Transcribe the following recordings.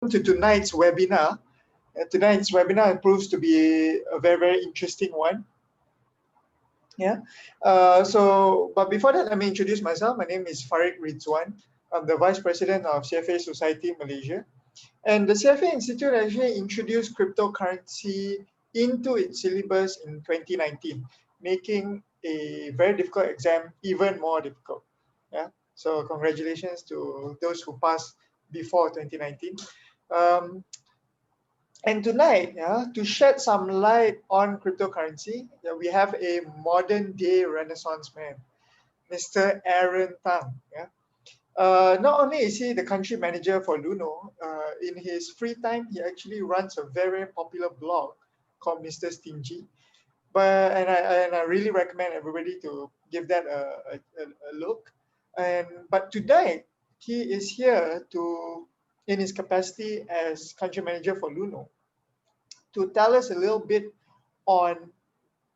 To tonight's webinar. Tonight's webinar proves to be a very, very interesting one. Yeah. But before that, let me introduce myself. My name is Faridq Ridzuan. I'm the Vice President of CFA Society Malaysia. And the CFA Institute actually introduced cryptocurrency into its syllabus in 2019, making a very difficult exam even more difficult. Yeah. So congratulations to those who passed before 2019. And tonight, to shed some light on cryptocurrency, we have a modern day Renaissance man, Mr. Aaron Tang. Not only is he the country manager for Luno, in his free time, he actually runs a very popular blog called Mr. Stingy. And I really recommend everybody to give that a look. But tonight, he is here in his capacity as country manager for Luno, to tell us a little bit on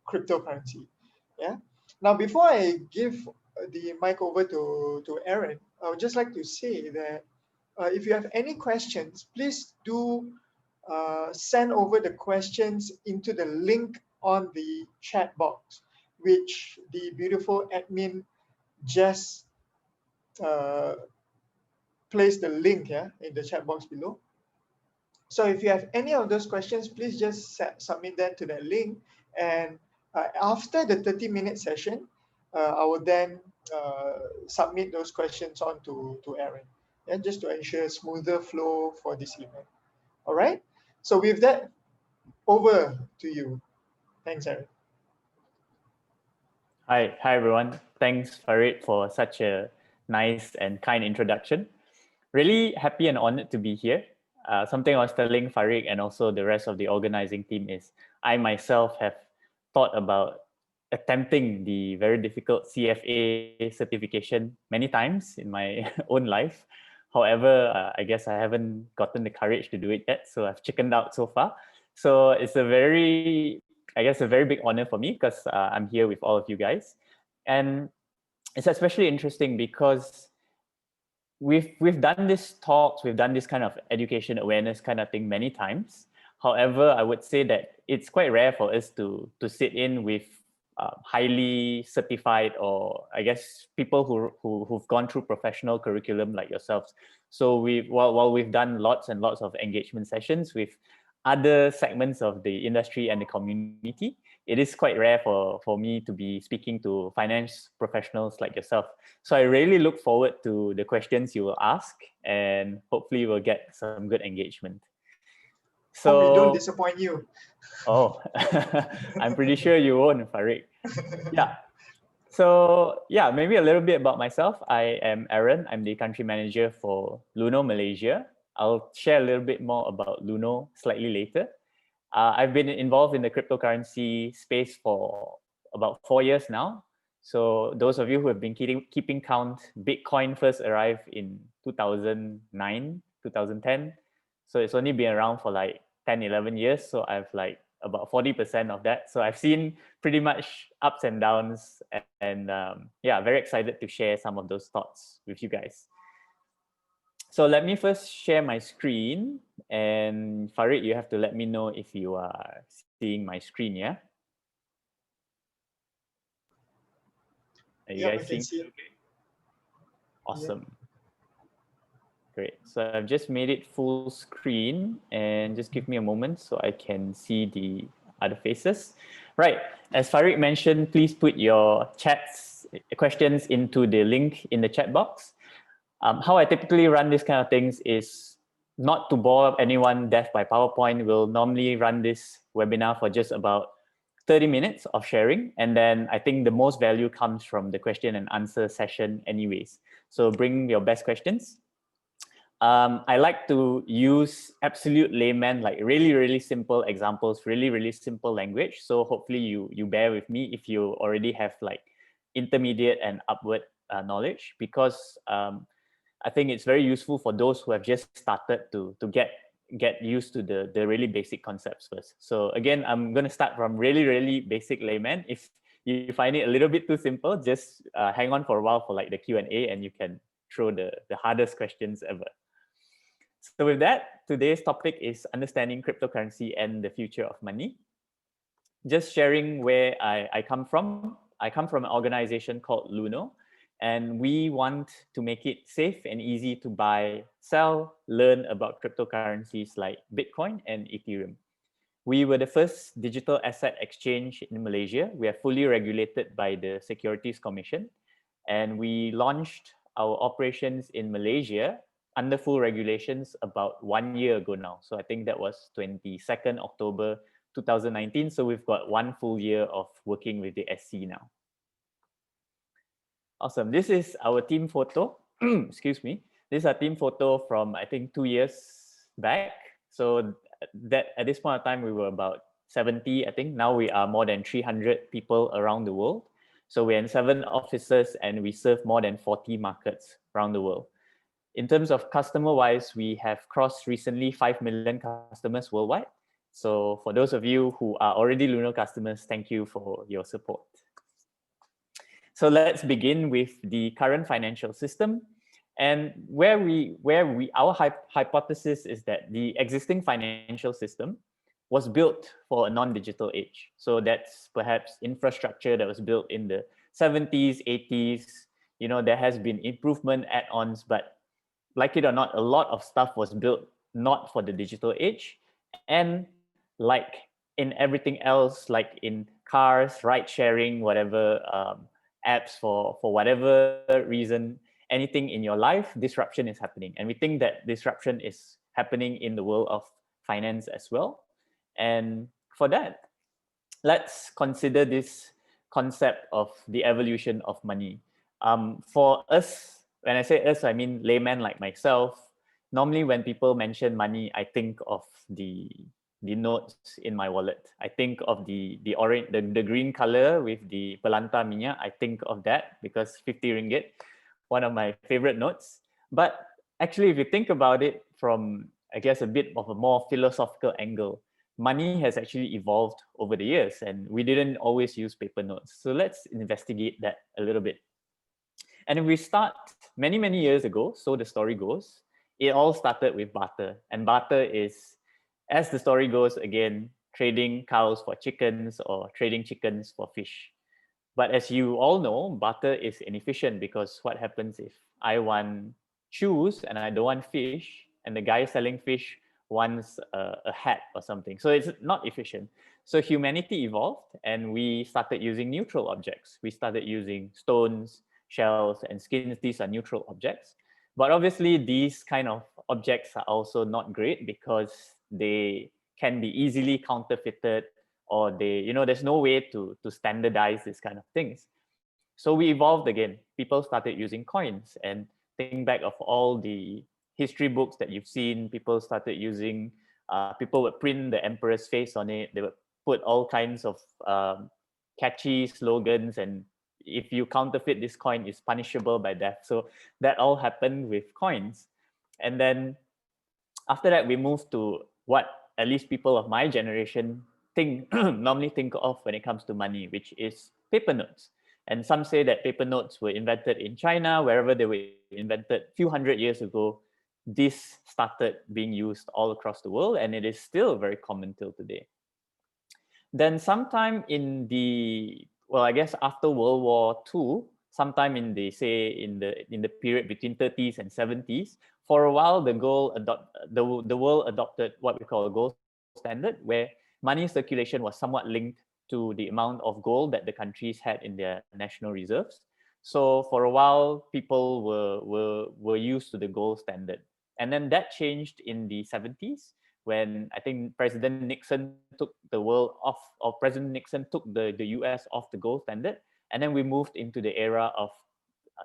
cryptocurrency. Yeah. Now, before I give the mic over to Aaron, I would just like to say that if you have any questions, please do send over the questions into the link on the chat box, which the beautiful admin just placed the link in the chat box below. So if you have any of those questions, please just submit that to that link. And after the 30-minute session, I will then submit those questions on to Aaron, just to ensure a smoother flow for this event. All right. So with that, over to you. Thanks, Aaron. Hi everyone. Thanks, Farid, for such a nice and kind introduction. Really happy and honored to be here. Something I was telling Farid and also the rest of the organizing team is I myself have thought about attempting the very difficult CFA certification many times in my own life. However, I guess I haven't gotten the courage to do it yet, so I've chickened out so far. So it's a very big honor for me because I'm here with all of you guys. And it's especially interesting because we've done this talks, we've done this kind of education awareness kind of thing many times. However, I would say that it's quite rare for us to sit in with highly certified, or I guess people who've gone through professional curriculum like yourselves. So while we've done lots and lots of engagement sessions with other segments of the industry and the community, it is quite rare for me to be speaking to finance professionals like yourself. So I really look forward to the questions you will ask, and hopefully we'll get some good engagement. So hope we don't disappoint you. Oh, I'm pretty sure you won't, Farid. Yeah. So yeah, maybe a little bit about myself. I am Aaron. I'm the country manager for Luno Malaysia. I'll share a little bit more about Luno slightly later. I've been involved in the cryptocurrency space for about 4 years now. So those of you who have been keeping count, Bitcoin first arrived in 2009, 2010. So it's only been around for like 10, 11 years. So I've like about 40% of that. So I've seen pretty much ups and downs, and yeah, very excited to share some of those thoughts with you guys. So let me first share my screen, and Farid, you have to let me know if you are seeing my screen, yeah? Are you guys seeing? Okay. Awesome. Yeah. Great. So I've just made it full screen, and just give me a moment so I can see the other faces. Right. As Farid mentioned, please put your questions into the link in the chat box. How I typically run this kind of things is not to bore anyone deaf by PowerPoint. We'll normally run this webinar for just about 30 minutes of sharing. And then I think the most value comes from the question and answer session anyways. So bring your best questions. I like to use absolute layman, like really, really simple examples, really, really simple language. So hopefully you bear with me if you already have like intermediate and upward knowledge, because I think it's very useful for those who have just started to get used to the really basic concepts first. So again, I'm going to start from really, really basic layman. If you find it a little bit too simple, just hang on for a while for like the Q&A, and you can throw the hardest questions ever. So with that, today's topic is understanding cryptocurrency and the future of money. Just sharing where I come from. I come from an organization called Luno, and we want to make it safe and easy to buy, sell, learn about cryptocurrencies like Bitcoin and Ethereum. We were the first digital asset exchange in Malaysia. We are fully regulated by the Securities Commission, and we launched our operations in Malaysia under full regulations about 1 year ago now. So I think that was 22nd October 2019. So we've got 1 full year of working with the SC now. Awesome. This is our team photo. Excuse me. This is a team photo from, I think, 2 years back. So that at this point of time, we were about 70, I think. Now we are more than 300 people around the world. So we're in 7 offices and we serve more than 40 markets around the world. In terms of customer-wise, we have crossed recently 5 million customers worldwide. So for those of you who are already Luno customers, thank you for your support. So let's begin with the current financial system. And our hypothesis is that the existing financial system was built for a non-digital age. So that's perhaps infrastructure that was built in the 70s, 80s. You know, there has been improvement add-ons, but like it or not, a lot of stuff was built not for the digital age. And like in everything else, like in cars, ride sharing, whatever, apps for whatever reason, anything in your life, disruption is happening. And we think that disruption is happening in the world of finance as well. And for that, let's consider this concept of the evolution of money. For us, when I say us, I mean layman like myself. Normally when people mention money, I think of the notes in my wallet. I think of the orange, the green color with the pelanta minyak. I think of that because 50 ringgit, one of my favorite notes. But actually, if you think about it from, I guess, a bit of a more philosophical angle, money has actually evolved over the years and we didn't always use paper notes. So let's investigate that a little bit. And if we start many, many years ago, so the story goes, it all started with barter. And barter is, as the story goes, again, trading cows for chickens or trading chickens for fish. But as you all know, barter is inefficient because what happens if I want shoes and I don't want fish and the guy selling fish wants a hat or something. So it's not efficient. So humanity evolved and we started using neutral objects. We started using stones, shells, and skins. These are neutral objects. But obviously, these kind of objects are also not great because they can be easily counterfeited or there's no way to standardize this kind of things. So we evolved again. People started using coins and think back of all the history books that you've seen. People started using, people would print the emperor's face on it. They would put all kinds of catchy slogans, and if you counterfeit this coin, it's punishable by death. So that all happened with coins. And then after that, we moved to what at least people of my generation normally think of when it comes to money, which is paper notes. And some say that paper notes were invented in China, wherever they were invented a few hundred years ago. This started being used all across the world, and it is still very common till today. Then sometime in the, well, I guess after World War II, sometime in the period between 30s and 70s, for a while the world adopted what we call a gold standard, where money circulation was somewhat linked to the amount of gold that the countries had in their national reserves. So for a while, people were used to the gold standard. And then that changed in the 70s when I think President Nixon took the world off, or President Nixon took the US off the gold standard. And then we moved into the era of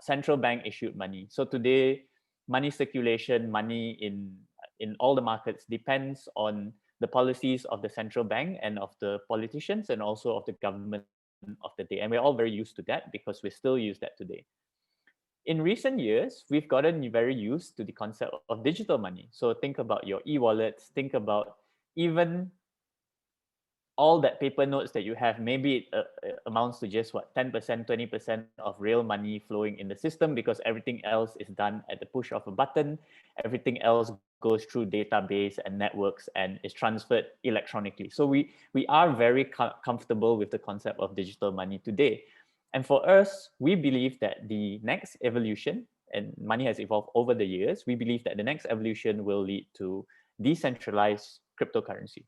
central bank issued money. So today, money circulation, money in all the markets depends on the policies of the central bank and of the politicians and also of the government of the day. And we're all very used to that because we still use that today. In recent years, we've gotten very used to the concept of digital money. So think about your e-wallets, think about even all that paper notes that you have. Maybe it amounts to just what, 10%, 20% of real money flowing in the system because everything else is done at the push of a button. Everything else goes through database and networks and is transferred electronically. So we are very comfortable with the concept of digital money today. And for us, we believe that the next evolution, and money has evolved over the years, we believe that the next evolution will lead to decentralized cryptocurrency.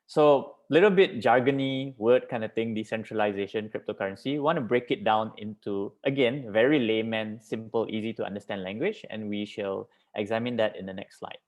So a little bit jargony word kind of thing, decentralization, cryptocurrency. We want to break it down into, again, very layman, simple, easy to understand language, and we shall examine that in the next slide.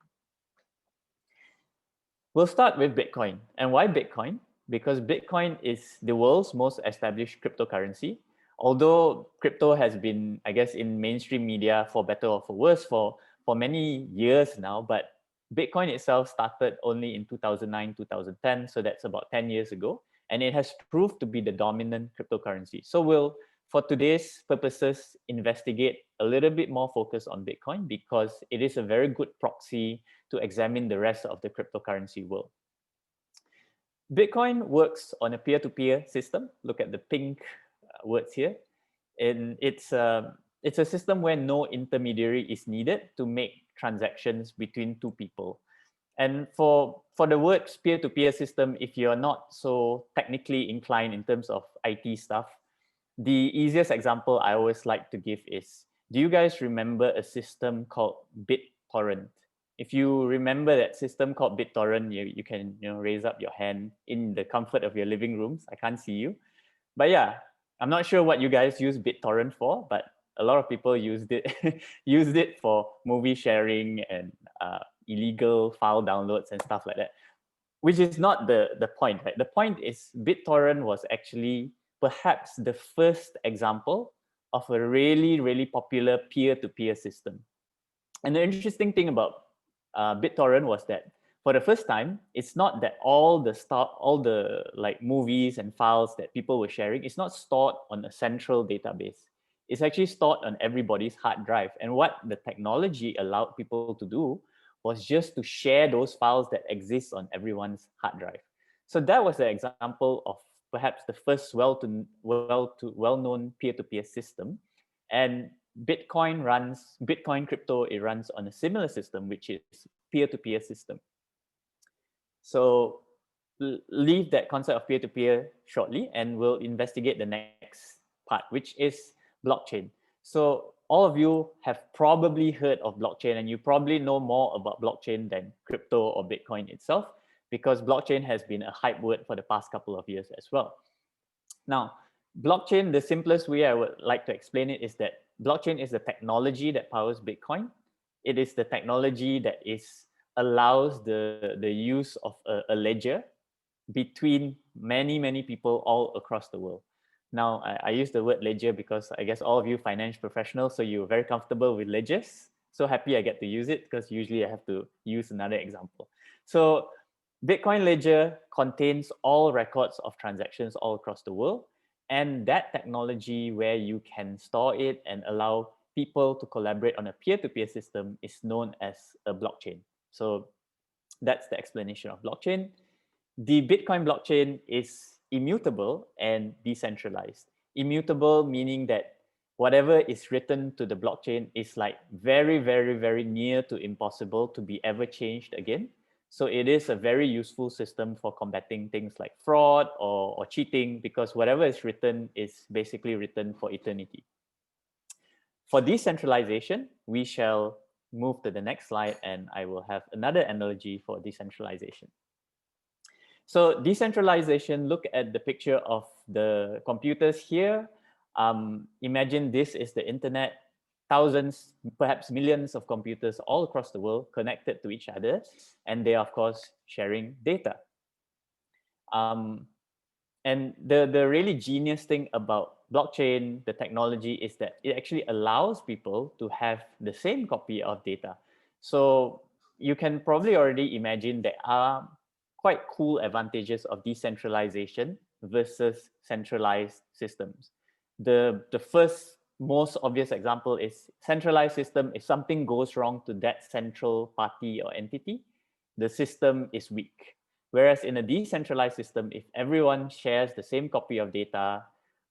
We'll start with Bitcoin. And why Bitcoin? Because Bitcoin is the world's most established cryptocurrency. Although crypto has been, I guess, in mainstream media, for better or for worse, for many years now, but Bitcoin itself started only in 2009, 2010, so that's about 10 years ago, and it has proved to be the dominant cryptocurrency. So we'll, for today's purposes, investigate a little bit more focus on Bitcoin because it is a very good proxy to examine the rest of the cryptocurrency world. Bitcoin works on a peer-to-peer system. Look at the pink words here. And it's a system where no intermediary is needed to make transactions between two people. And for the words peer-to-peer system, if you're not so technically inclined in terms of IT stuff, the easiest example I always like to give is, do you guys remember a system called BitTorrent? If you remember that system called BitTorrent, you can raise up your hand in the comfort of your living rooms. I can't see you. But yeah, I'm not sure what you guys use BitTorrent for, but a lot of people used it for movie sharing and illegal file downloads and stuff like that, which is not the point, right? The point is BitTorrent was actually perhaps the first example of a really, really popular peer-to-peer system. And the interesting thing about BitTorrent was that for the first time, it's not that all the like movies and files that people were sharing, it's not stored on a central database. It's actually stored on everybody's hard drive. And what the technology allowed people to do was just to share those files that exist on everyone's hard drive. So that was the example of perhaps the first well-known peer-to-peer system. And Bitcoin crypto, it runs on a similar system, which is peer-to-peer system. So leave that concept of peer-to-peer shortly, and we'll investigate the next part, which is blockchain. So all of you have probably heard of blockchain, and you probably know more about blockchain than crypto or Bitcoin itself, because blockchain has been a hype word for the past couple of years as well. Now, blockchain, the simplest way I would like to explain it is that blockchain is the technology that powers Bitcoin. It is the technology that allows the use of a ledger between many people all across the world. Now, I use the word ledger because I guess all of you finance professionals, so you're very comfortable with ledgers. So happy I get to use it because usually I have to use another example. So Bitcoin ledger contains all records of transactions all across the world. And that technology where you can store it and allow people to collaborate on a peer-to-peer system is known as a blockchain. So that's the explanation of blockchain. The Bitcoin blockchain is immutable and decentralized. Immutable meaning that whatever is written to the blockchain is like very near to impossible to be ever changed again. So it is a very useful system for combating things like fraud or cheating, because whatever is written is basically written for eternity. For decentralization, we shall move to the next slide, and I will have another analogy for decentralization. So decentralization, look at the picture of the computers here. Imagine this is the internet, thousands, perhaps millions of computers all across the world connected to each other, and they are, of course, sharing data. And the really genius thing about blockchain, the technology, is that it actually allows people to have the same copy of data. So you can probably already imagine there are quite cool advantages of decentralization versus centralized systems. The first most obvious example is centralized system. If something goes wrong to that central party or entity, the system is weak. Whereas in a decentralized system, if everyone shares the same copy of data,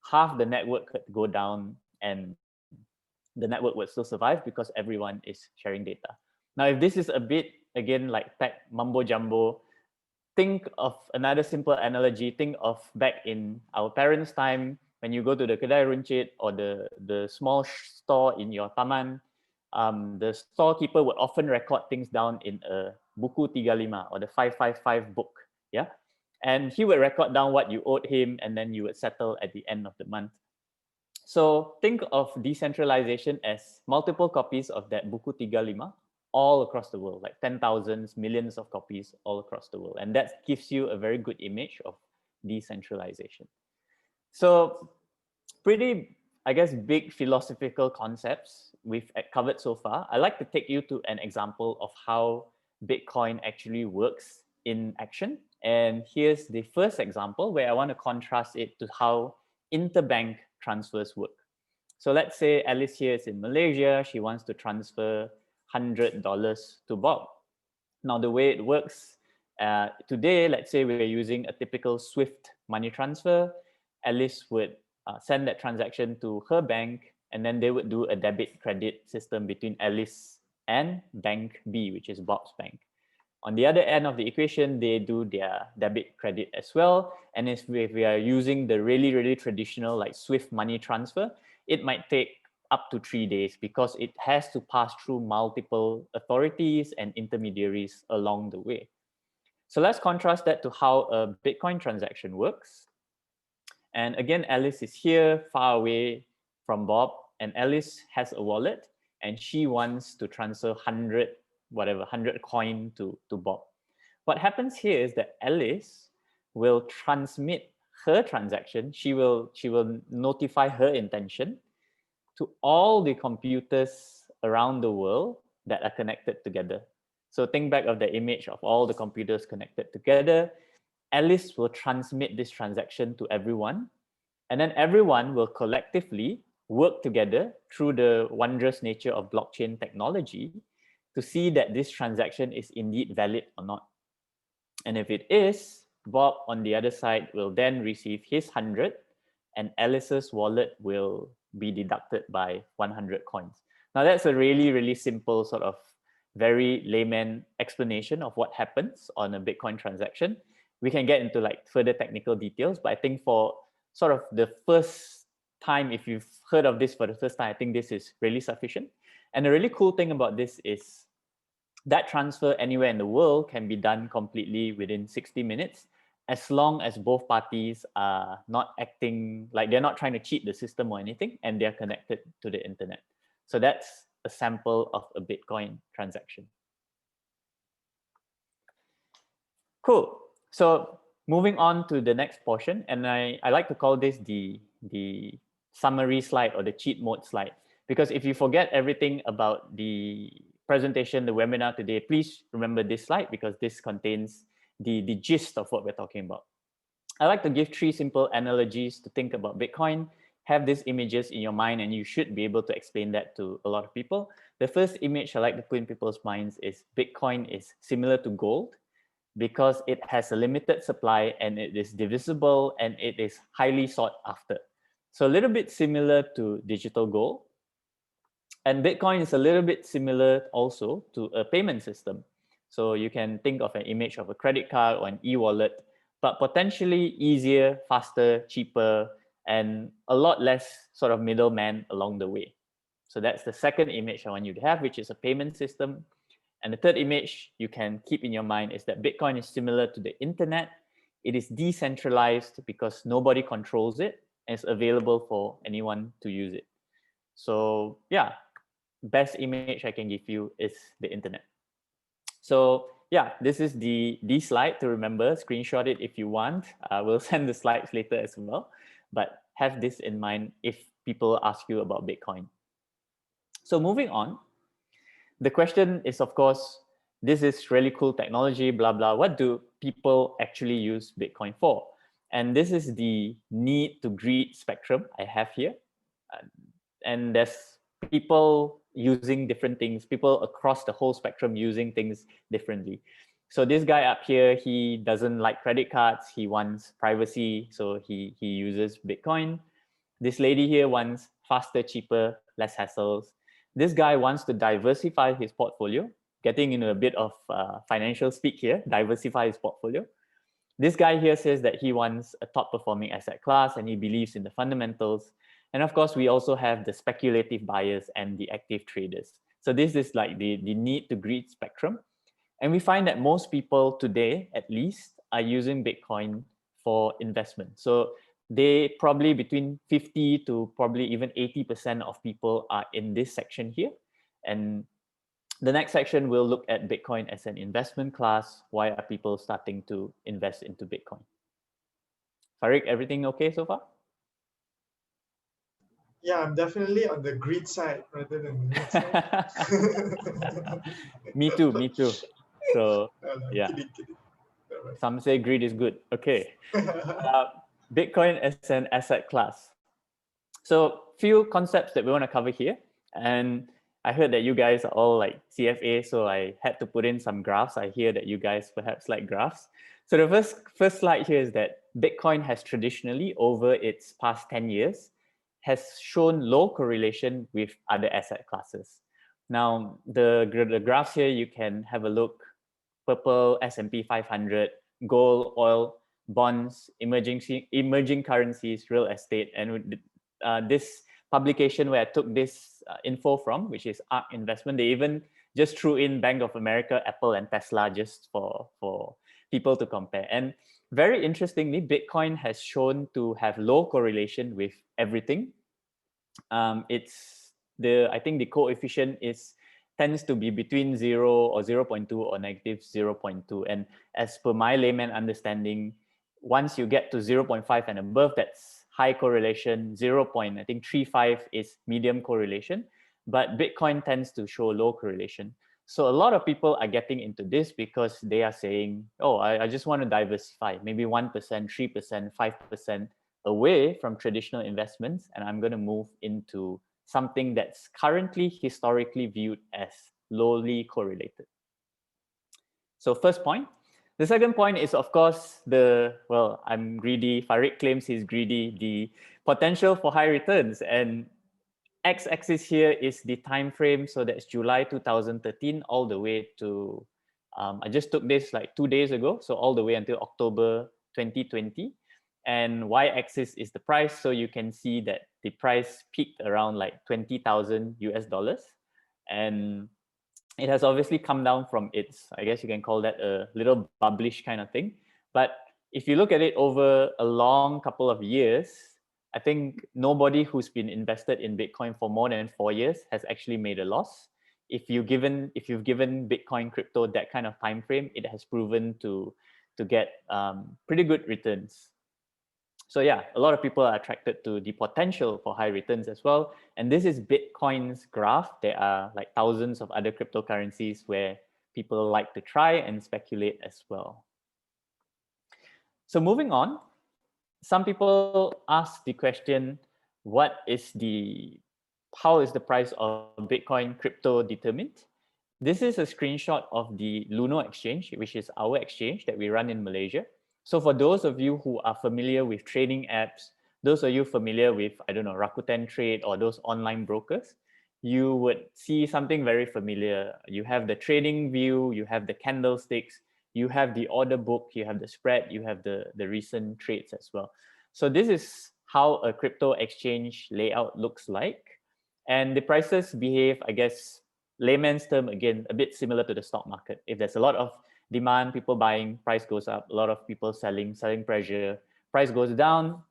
half the network could go down and the network would still survive because everyone is sharing data. Now, if this is a bit, again, like tech mumbo jumbo, think of another simple analogy. Think of back in our parents' time, when you go to the kedai runcit or the small store in your taman, the storekeeper would often record things down in a buku 35 or the 555 book. Yeah. And he would record down what you owed him, and then you would settle at the end of the month. So think of decentralization as multiple copies of that buku 35 all across the world, like 10,000s, millions of copies all across the world. And that gives you a very good image of decentralization. So pretty, I guess, big philosophical concepts we've covered so far. I'd like to take you to an example of how Bitcoin actually works in action. And here's the first example where I want to contrast it to how interbank transfers work. So let's say Alice here is in Malaysia. She wants to transfer $100 to Bob. Now, the way it works today, let's say we're using a typical Swift money transfer. Alice would send that transaction to her bank, and then they would do a debit credit system between Alice and Bank B, which is Bob's bank. On the other end of the equation, they do their debit credit as well. And if we are using the really, really traditional like Swift money transfer, it might take up to 3 days because it has to pass through multiple authorities and intermediaries along the way. So let's contrast that to how a Bitcoin transaction works. And again, Alice is here far away from Bob, and Alice has a wallet and she wants to transfer 100 coin to Bob. What happens here is that Alice will transmit her transaction. She will notify her intention to all the computers around the world that are connected together. So think back of the image of all the computers connected together. Alice will transmit this transaction to everyone, and then everyone will collectively work together through the wondrous nature of blockchain technology to see that this transaction is indeed valid or not. And if it is, Bob on the other side will then receive his 100, and Alice's wallet will be deducted by 100 coins. Now that's a really, really simple sort of very layman explanation of what happens on a Bitcoin transaction. We can get into like further technical details, but I think for sort of the first time, if you've heard of this for the first time, I think this is really sufficient. And the really cool thing about this is that transfer anywhere in the world can be done completely within 60 minutes, as long as both parties are not acting like they're not trying to cheat the system or anything, and they're connected to the internet. So that's a sample of a Bitcoin transaction. Cool. So moving on to the next portion, and I like to call this the summary slide or the cheat mode slide, because if you forget everything about the presentation, the webinar today, please remember this slide because this contains the gist of what we're talking about. I like to give 3 simple analogies to think about Bitcoin. Have these images in your mind, and you should be able to explain that to a lot of people. The first image I like to put in people's minds is Bitcoin is similar to gold because it has a limited supply and it is divisible and it is highly sought after. So a little bit similar to digital gold. And Bitcoin is a little bit similar also to a payment system. So you can think of an image of a credit card or an e-wallet, but potentially easier, faster, cheaper, and a lot less sort of middleman along the way. So that's the second image I want you to have, which is a payment system. And the third image you can keep in your mind is that Bitcoin is similar to the internet. It is decentralized because nobody controls it and it's available for anyone to use it. So yeah, best image I can give you is the internet. So yeah, this is the slide to remember. Screenshot it if you want. We'll send the slides later as well. But have this in mind if people ask you about Bitcoin. So moving on, the question is, of course, this is really cool technology, blah, blah. What do people actually use Bitcoin for? And this is the need to greed spectrum I have here. And there's people using different things, people across the whole spectrum using things differently. So this guy up here, he doesn't like credit cards. He wants privacy, so he uses Bitcoin. This lady here wants faster, cheaper, less hassles. This guy wants to diversify his portfolio. getting into a bit of financial speak here, diversify his portfolio. This guy here says that he wants a top performing asset class and he believes in the fundamentals. And of course, we also have the speculative buyers and the active traders. So this is like the need to greed spectrum. And we find that most people today, at least, are using Bitcoin for investment. So they probably between 50 to probably even 80% of people are in this section here. And the next section will look at Bitcoin as an investment class. Why are people starting to invest into Bitcoin? Faridq, everything okay so far? Yeah, I'm definitely on the greed side rather than the need side. Me too, me too. So No, yeah, kidding. All some say greed is good. Okay. right. Bitcoin as an asset class. So few concepts that we want to cover here. And I heard that you guys are all like CFA, so I had to put in some graphs. I hear that you guys perhaps like graphs. So the first slide here is that Bitcoin has traditionally, over its past 10 years, has shown low correlation with other asset classes. Now, the graphs here, you can have a look. Purple, S&P 500, gold, oil, bonds, emerging currencies, real estate, and this publication where I took this info from, which is ARK Investment, they even just threw in Bank of America, Apple, and Tesla just for people to compare. And very interestingly, Bitcoin has shown to have low correlation with everything. I think the coefficient tends to be between 0 or 0.2 or negative 0.2. And as per my layman understanding, once you get to 0.5 and above, that's high correlation. 0.35 is medium correlation, but Bitcoin tends to show low correlation. So a lot of people are getting into this because they are saying, oh, I just want to diversify, maybe 1%, 3%, 5% away from traditional investments, and I'm going to move into something that's currently historically viewed as lowly correlated. So first point. The second point is, of course, I'm greedy. Faridq claims he's greedy. The potential for high returns. And x-axis here is the time frame. So that's July 2013 all the way to, I just took this like 2 days ago. So all the way until October 2020. And y-axis is the price. So you can see that the price peaked around like 20,000 US dollars. And it has obviously come down from its, I guess you can call that a little bubblish kind of thing. But if you look at it over a long couple of years, I think nobody who's been invested in Bitcoin for more than 4 years has actually made a loss. If you've given Bitcoin crypto that kind of time frame, it has proven to get pretty good returns. So yeah, a lot of people are attracted to the potential for high returns as well. And this is Bitcoin's graph. There are like thousands of other cryptocurrencies where people like to try and speculate as well. So moving on, some people ask the question, how is the price of Bitcoin crypto determined? This is a screenshot of the Luno exchange, which is our exchange that we run in Malaysia. So for those of you who are familiar with trading apps, those of you familiar with, I don't know, Rakuten Trade or those online brokers, you would see something very familiar. You have the trading view, you have the candlesticks, you have the order book, you have the spread, you have the recent trades as well. So this is how a crypto exchange layout looks like. And the prices behave, I guess, layman's term, again, a bit similar to the stock market. If there's a lot of demand, people buying, price goes up. A lot of people selling pressure, price goes down.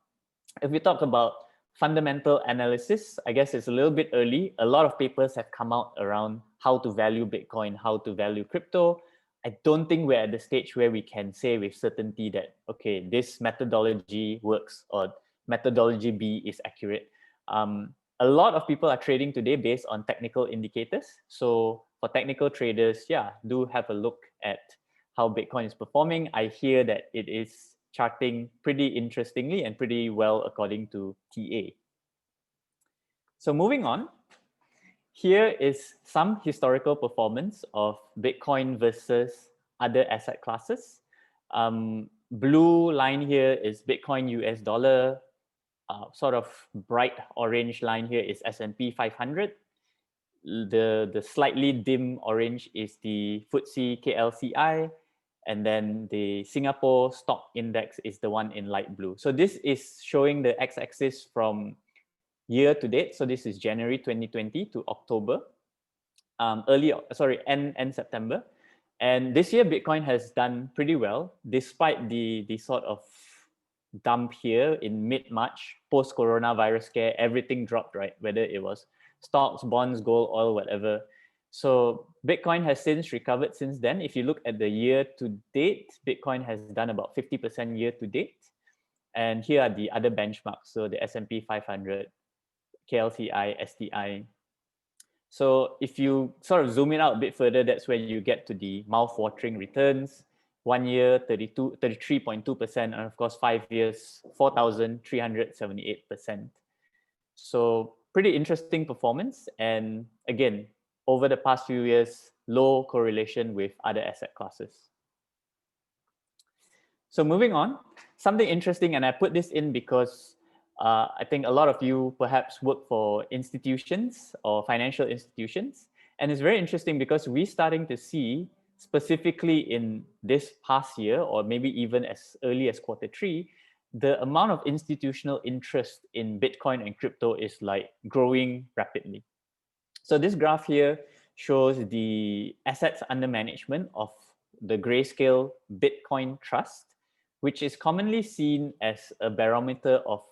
If we talk about fundamental analysis, I guess it's a little bit early. A lot of papers have come out around how to value Bitcoin, how to value crypto. I don't think we're at the stage where we can say with certainty that, okay, this methodology works or methodology B is accurate. A lot of people are trading today based on technical indicators. So for technical traders, yeah, do have a look at how Bitcoin is performing. I hear that it is charting pretty interestingly and pretty well according to TA. So moving on, here is some historical performance of Bitcoin versus other asset classes. Blue line here is Bitcoin US dollar. Sort of bright orange line here is S&P 500. The slightly dim orange is the FTSE KLCI, and then the Singapore stock index is the one in light blue. So this is showing the x-axis from year to date. So this is January 2020 to October, end September. And this year, Bitcoin has done pretty well, despite the sort of dump here in mid-March, post-coronavirus scare. Everything dropped, right? Whether it was stocks, bonds, gold, oil, whatever. So Bitcoin has since recovered since then. If you look at the year to date, Bitcoin has done about 50% year to date. And here are the other benchmarks. So the S&P 500, KLCI, STI. So if you sort of zoom it out a bit further, that's where you get to the mouth-watering returns. 1 year, 33.2%, and of course 5 years, 4,378%. So pretty interesting performance. And again, over the past few years, low correlation with other asset classes. So moving on, something interesting, and I put this in because I think a lot of you perhaps work for institutions or financial institutions. And it's very interesting because we're starting to see, specifically in this past year, or maybe even as early as Q3, the amount of institutional interest in Bitcoin and crypto is like growing rapidly. So this graph here shows the assets under management of the Grayscale Bitcoin Trust, which is commonly seen as a barometer of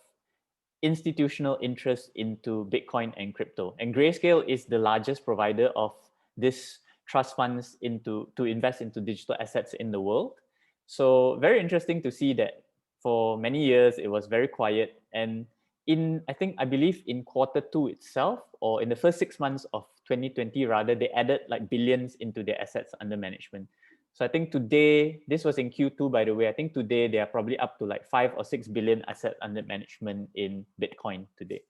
institutional interest into Bitcoin and crypto. And Grayscale is the largest provider of this trust funds to invest into digital assets in the world. So very interesting to see that for many years it was very quiet. And I believe in Q2 itself, or in the first 6 months of 2020 rather, they added like billions into their assets under management. So I think today, this was in Q2, by the way, I think today they are probably up to like 5 or 6 billion asset under management in Bitcoin today.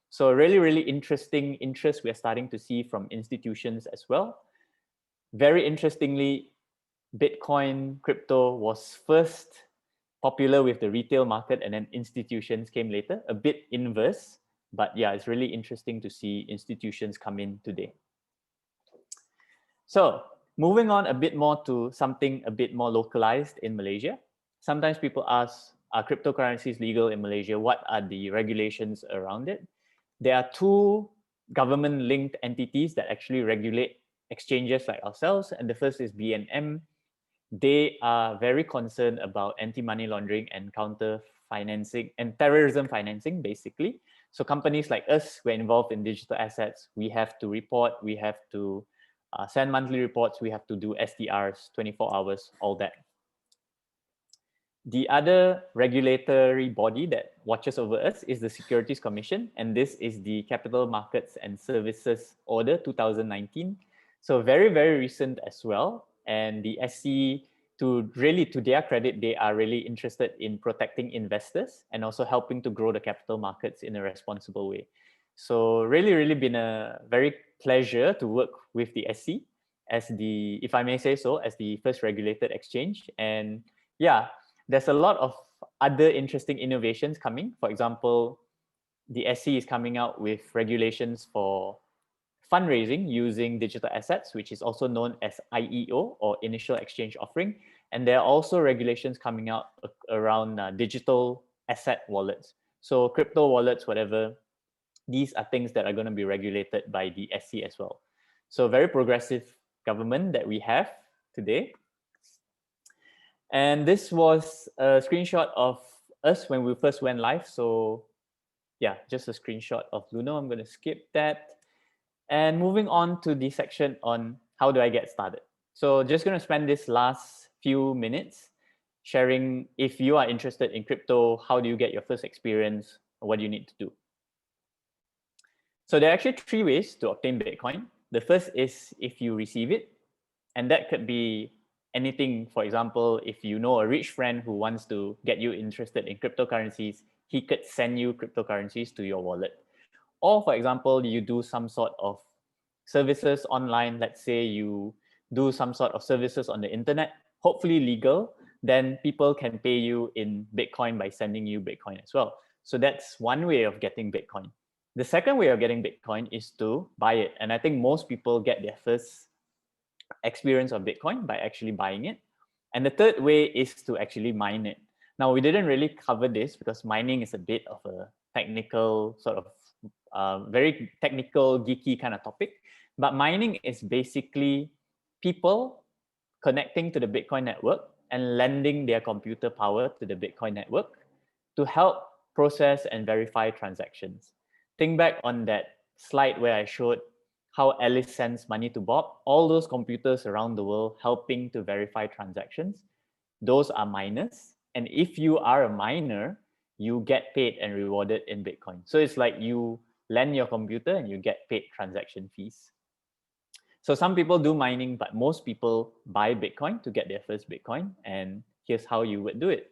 So really, really interesting interest we're starting to see from institutions as well. Very interestingly, Bitcoin crypto was first popular with the retail market, and then institutions came later, a bit inverse. But yeah, it's really interesting to see institutions come in today. So moving on a bit more to something a bit more localized in Malaysia. Sometimes people ask, are cryptocurrencies legal in Malaysia? What are the regulations around it? There are two government-linked entities that actually regulate exchanges like ourselves. And the first is BNM. They are very concerned about anti-money laundering and counter financing and terrorism financing, basically. So companies like us, we're involved in digital assets. We have to report, we have to send monthly reports, we have to do SDRs, 24 hours, all that. The other regulatory body that watches over us is the Securities Commission, and this is the Capital Markets and Services Order 2019. So very, very recent as well. And the SC, to their credit, they are really interested in protecting investors and also helping to grow the capital markets in a responsible way. So really, really been a very pleasure to work with the SC as the, if I may say so, as the first regulated exchange. And yeah, there's a lot of other interesting innovations coming. For example, the SC is coming out with regulations for fundraising using digital assets, which is also known as IEO, or Initial Exchange Offering. And there are also regulations coming out around digital asset wallets. So crypto wallets, whatever, these are things that are going to be regulated by the SC as well. So very progressive government that we have today. And this was a screenshot of us when we first went live. So yeah, just a screenshot of Luno. I'm going to skip that. And moving on to the section on how do I get started. So just going to spend this last few minutes sharing, if you are interested in crypto, how do you get your first experience? What do you need to do? So there are actually 3 ways to obtain Bitcoin. The first is if you receive it, and that could be anything. For example, if you know a rich friend who wants to get you interested in cryptocurrencies, he could send you cryptocurrencies to your wallet. Or for example, you do some sort of services online. Let's say you do some sort of services on the internet, hopefully legal, then people can pay you in Bitcoin by sending you Bitcoin as well. So that's one way of getting Bitcoin. The second way of getting Bitcoin is to buy it. And I think most people get their first experience of Bitcoin by actually buying it. And the third way is to actually mine it. Now, we didn't really cover this because mining is a bit of a technical, sort of very technical, geeky kind of topic. But mining is basically people connecting to the Bitcoin network and lending their computer power to the Bitcoin network to help process and verify transactions. Think back on that slide where I showed how Alice sends money to Bob. All those computers around the world helping to verify transactions, those are miners. And if you are a miner, you get paid and rewarded in Bitcoin. So it's like you lend your computer and you get paid transaction fees. So some people do mining, but most people buy Bitcoin to get their first Bitcoin. And here's how you would do it.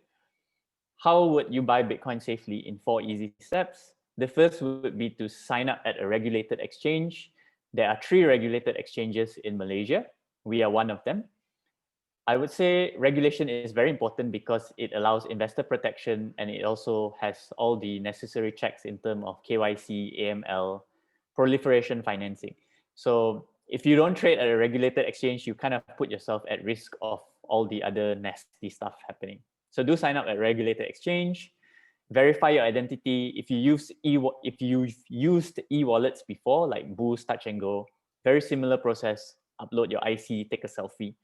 How would you buy Bitcoin safely in 4 easy steps? The first would be to sign up at a regulated exchange. There are 3 regulated exchanges in Malaysia. We are one of them. I would say regulation is very important because it allows investor protection and it also has all the necessary checks in terms of KYC, AML, proliferation financing. So if you don't trade at a regulated exchange, you kind of put yourself at risk of all the other nasty stuff happening. So do sign up at regulated exchange, verify your identity. If you've used e-wallets before, like Boost, Touch and Go, very similar process, upload your IC, take a selfie.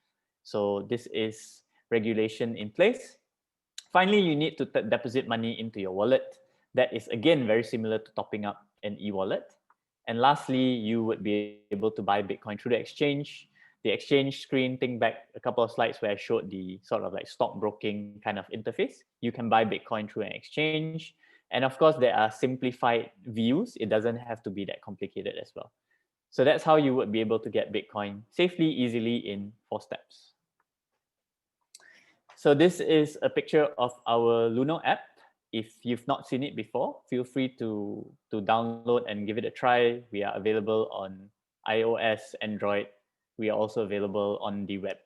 So this is regulation in place. Finally, you need to deposit money into your wallet. That is again very similar to topping up an e-wallet. And lastly, you would be able to buy Bitcoin through the exchange. The exchange screen, think back a couple of slides where I showed the sort of like stockbroking kind of interface. You can buy Bitcoin through an exchange. And of course, there are simplified views. It doesn't have to be that complicated as well. So that's how you would be able to get Bitcoin safely, easily in 4 steps. So this is a picture of our Luno app. If you've not seen it before, feel free to download and give it a try. We are available on iOS, Android. We are also available on the web.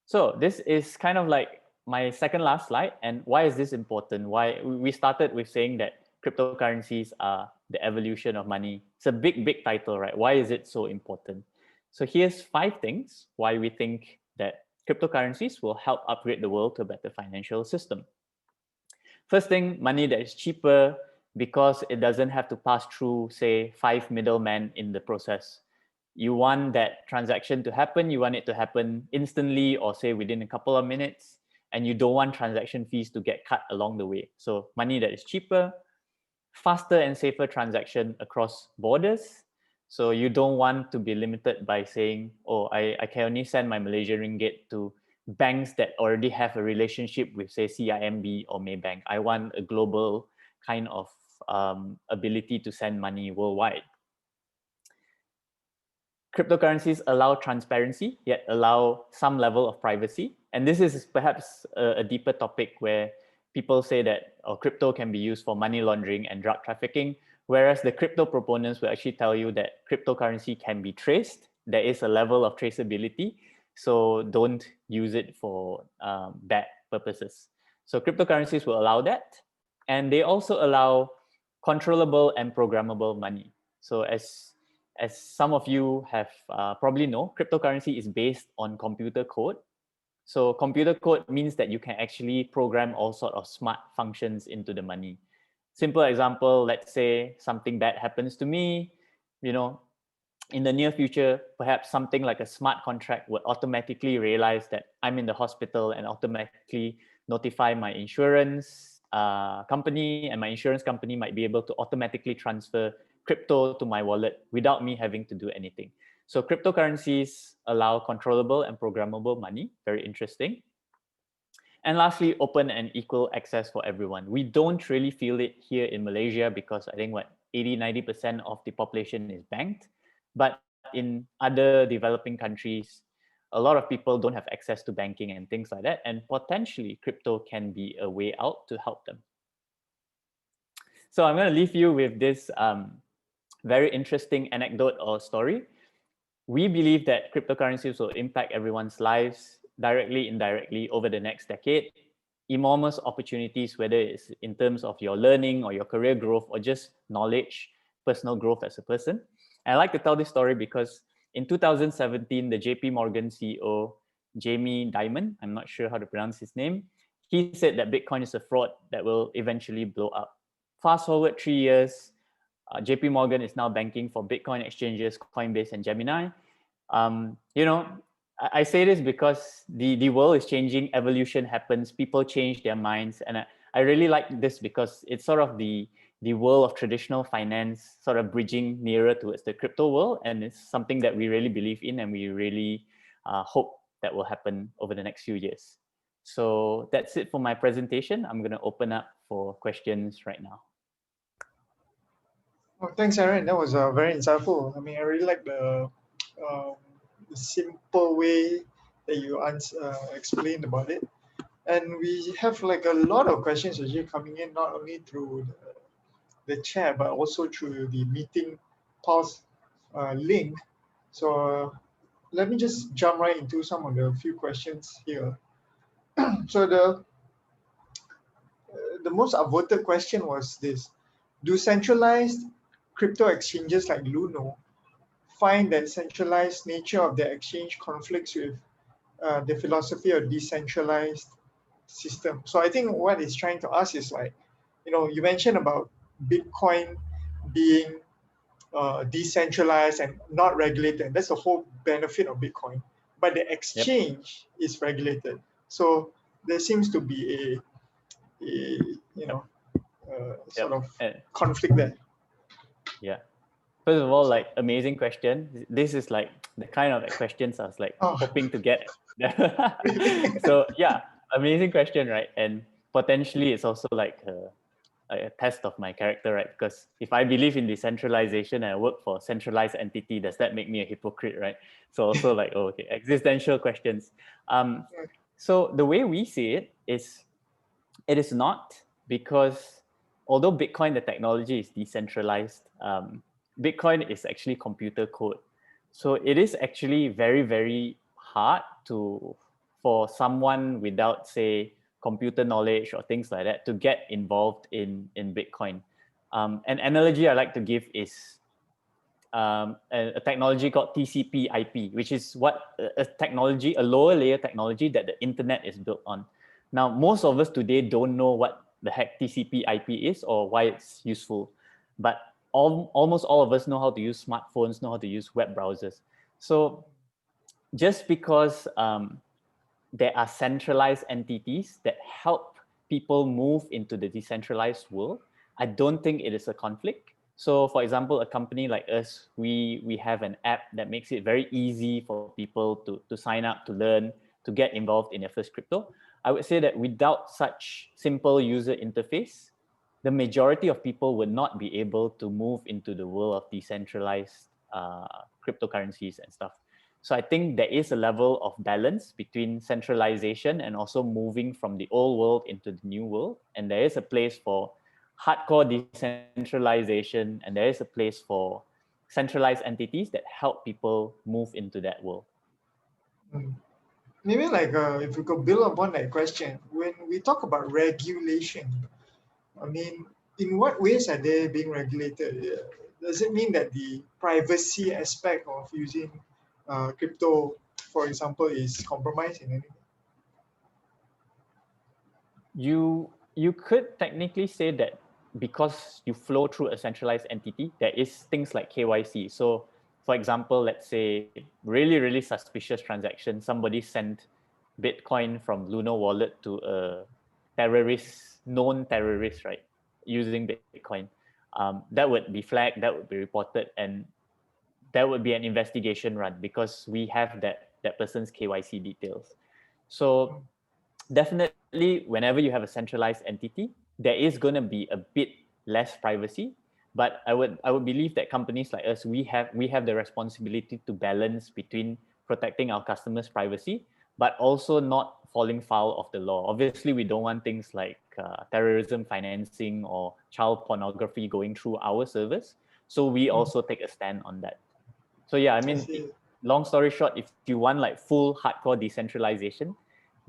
So this is kind of like my second last slide. And why is this important? Why we started with saying that cryptocurrencies are the evolution of money. It's a big, big title, right? Why is it so important? So here's 5 things why we think that cryptocurrencies will help upgrade the world to a better financial system. First thing, money that is cheaper because it doesn't have to pass through, say, 5 middlemen in the process. You want that transaction to happen, you want it to happen instantly or say within a couple of minutes, and you don't want transaction fees to get cut along the way. So money that is cheaper, faster and safer transaction across borders. So you don't want to be limited by saying, oh, I can only send my Malaysian ringgit to banks that already have a relationship with, say, CIMB or Maybank. I want a global kind of ability to send money worldwide. Cryptocurrencies allow transparency, yet allow some level of privacy. And this is perhaps a deeper topic where people say that crypto can be used for money laundering and drug trafficking, whereas the crypto proponents will actually tell you that cryptocurrency can be traced. There is a level of traceability, so don't use it for bad purposes. So cryptocurrencies will allow that. And they also allow controllable and programmable money. So as some of you have probably know, cryptocurrency is based on computer code. So computer code means that you can actually program all sorts of smart functions into the money. Simple example, let's say something bad happens to me, in the near future, perhaps something like a smart contract would automatically realize that I'm in the hospital and automatically notify my insurance company, and my insurance company might be able to automatically transfer crypto to my wallet without me having to do anything. So cryptocurrencies allow controllable and programmable money. Very interesting. And lastly, open and equal access for everyone. We don't really feel it here in Malaysia because I think 80-90% of the population is banked. But in other developing countries, a lot of people don't have access to banking and things like that. And potentially crypto can be a way out to help them. So I'm going to leave you with this very interesting anecdote or story. We believe that cryptocurrencies will impact everyone's lives directly, indirectly over the next decade. enormous opportunities, whether it's in terms of your learning or your career growth or just knowledge, personal growth as a person. And I like to tell this story because in 2017, the JP Morgan CEO, Jamie Dimon, I'm not sure how to pronounce his name, he said that Bitcoin is a fraud that will eventually blow up. Fast forward 3 years, JP Morgan is now banking for Bitcoin exchanges, Coinbase and Gemini. I say this because the world is changing, evolution happens, people change their minds. And I really like this because it's sort of the world of traditional finance sort of bridging nearer towards the crypto world. And it's something that we really believe in and we really hope that will happen over the next few years. So that's it for my presentation. I'm going to open up for questions right now. Well, thanks, Aaron. That was very insightful. I mean, I really like the simple way that you explained about it. And we have like a lot of questions actually coming in, not only through the chat, but also through the meeting pulse link. So let me just jump right into some of the few questions here. So the most upvoted question was this: do centralized crypto exchanges like Luno find that centralized nature of their exchange conflicts with the philosophy of decentralized system? So I think what it's trying to ask is like, you mentioned about Bitcoin being decentralized and not regulated. That's the whole benefit of Bitcoin. But the exchange is regulated. So there seems to be sort of conflict there. Yeah. First of all, like, amazing question. This is like the kind of questions I was like hoping to get. So yeah, amazing question, right? And potentially it's also like a test of my character, right? Because if I believe in decentralization and I work for a centralized entity, does that make me a hypocrite, right? So also like, okay, existential questions. So the way we see it is not, because although Bitcoin, the technology, is decentralized, Bitcoin is actually computer code. So it is actually very, very hard for someone without, say, computer knowledge or things like that to get involved in Bitcoin. An analogy I like to give is a technology called TCP/IP, which is a lower layer technology that the internet is built on. Now, most of us today don't know what the heck TCP/IP is or why it's useful, but almost all of us know how to use smartphones, know how to use web browsers. So just because there are centralized entities that help people move into the decentralized world, I don't think it is a conflict. So for example, a company like us, we have an app that makes it very easy for people to sign up, to learn, to get involved in their first crypto. I would say that without such simple user interface, the majority of people would not be able to move into the world of decentralized cryptocurrencies and stuff. So I think there is a level of balance between centralization and also moving from the old world into the new world. And there is a place for hardcore decentralization, and there is a place for centralized entities that help people move into that world. Maybe like if we could build upon that question, when we talk about regulation, I mean, in what ways are they being regulated? Does it mean that the privacy aspect of using crypto, for example, is compromised in any way? You could technically say that because you flow through a centralized entity, there is things like KYC. So for example, let's say really, really suspicious transaction, somebody sent Bitcoin from Luno wallet to a known terrorist, right, using Bitcoin. That would be flagged, that would be reported, and that would be an investigation run because we have that person's KYC details. So definitely, whenever you have a centralized entity, there is going to be a bit less privacy. But I would believe that companies like us, we have the responsibility to balance between protecting our customers' privacy, but also not falling foul of the law. Obviously, we don't want things like terrorism financing or child pornography going through our servers. So we also take a stand on that. So yeah, I mean, long story short, if you want like full hardcore decentralization,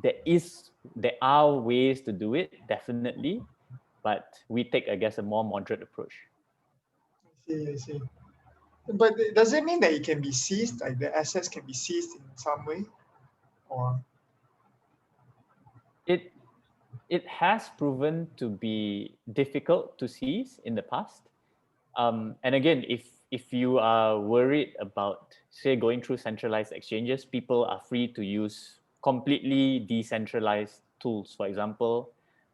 there is there are ways to do it, definitely, but we take, I guess, a more moderate approach. I see. But does it mean that it can be seized, like the assets can be seized in some way? Or It it has proven to be difficult to seize in the past. And again, if you are worried about, say, going through centralized exchanges, people are free to use completely decentralized tools. For example,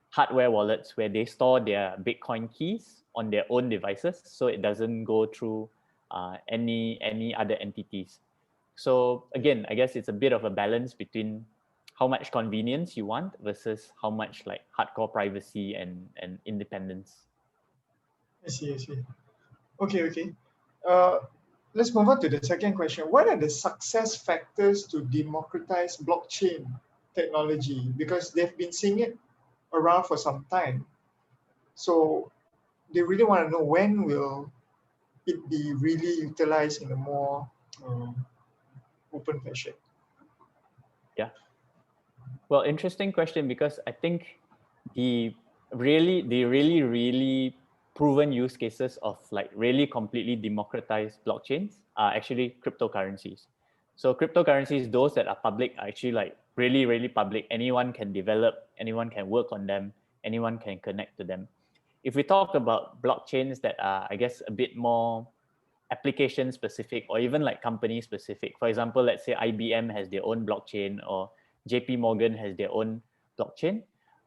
hardware wallets where they store their Bitcoin keys on their own devices, so it doesn't go through any other entities. So again, I guess it's a bit of a balance between how much convenience you want versus how much like hardcore privacy and independence. I see. Okay. Uh, let's move on to the second question. What are the success factors to democratize blockchain technology? Because they've been seeing it around for some time. So they really want to know when will it be really utilized in a more open fashion. Yeah. Well, interesting question, because I think the really proven use cases of like really completely democratized blockchains are actually cryptocurrencies. So cryptocurrencies, those that are public, are actually like really public. Anyone can develop, anyone can work on them, anyone can connect to them. If we talk about blockchains that are, I guess, a bit more application specific or even like company specific. For example, let's say IBM has their own blockchain or JP Morgan has their own blockchain.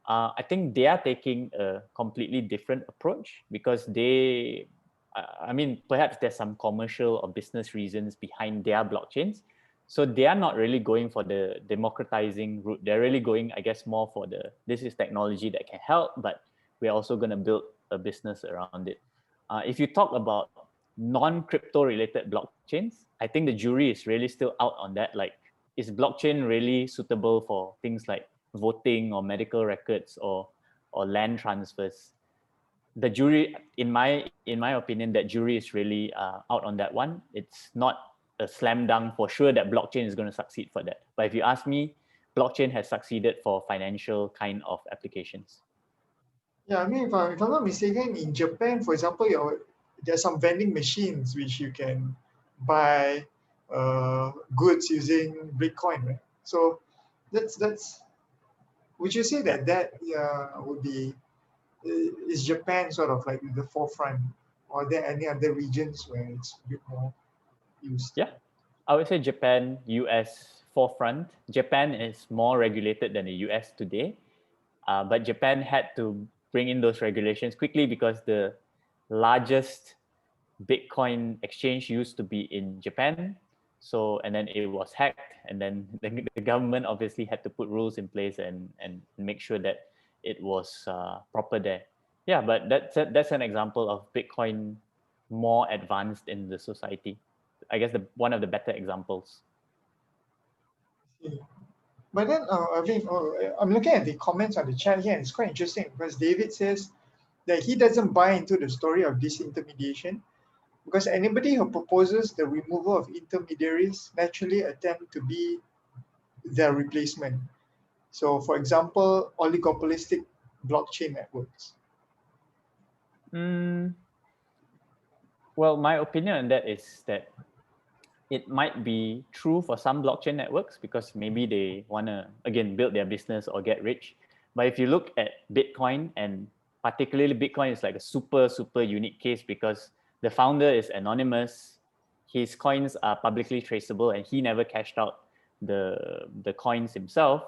I think they are taking a completely different approach because I mean, perhaps there's some commercial or business reasons behind their blockchains. So they are not really going for the democratizing route. They're really going, I guess, more for this is technology that can help, but we're also going to build a business around it. If you talk about non-crypto related blockchains, I think the jury is really still out on that. Like, is blockchain really suitable for things like voting or medical records or land transfers? The jury, in my opinion, that jury is really out on that one. It's not a slam dunk for sure that blockchain is going to succeed for that. But if you ask me, blockchain has succeeded for financial kind of applications. Yeah, I mean, if I'm not mistaken, in Japan, for example, there's some vending machines which you can buy goods using Bitcoin, right? So that's. Would you say that would be is Japan sort of like the forefront, or are there any other regions where it's a bit more used? Yeah, I would say Japan, US forefront. Japan is more regulated than the US today. But Japan had to bring in those regulations quickly because the largest Bitcoin exchange used to be in Japan. So, and then it was hacked, and then the government obviously had to put rules in place and make sure that it was proper there. Yeah, but that's an example of Bitcoin more advanced in the society. I guess one of the better examples. Yeah. But then, I mean, I'm looking at the comments on the chat here, and it's quite interesting because David says that he doesn't buy into the story of disintermediation because anybody who proposes the removal of intermediaries naturally attempt to be their replacement. So, for example, oligopolistic blockchain networks. Mm, well, my opinion on that is that it might be true for some blockchain networks because maybe they want to, again, build their business or get rich. But if you look at Bitcoin, and particularly Bitcoin is like a super unique case because the founder is anonymous, his coins are publicly traceable, and he never cashed out the coins himself.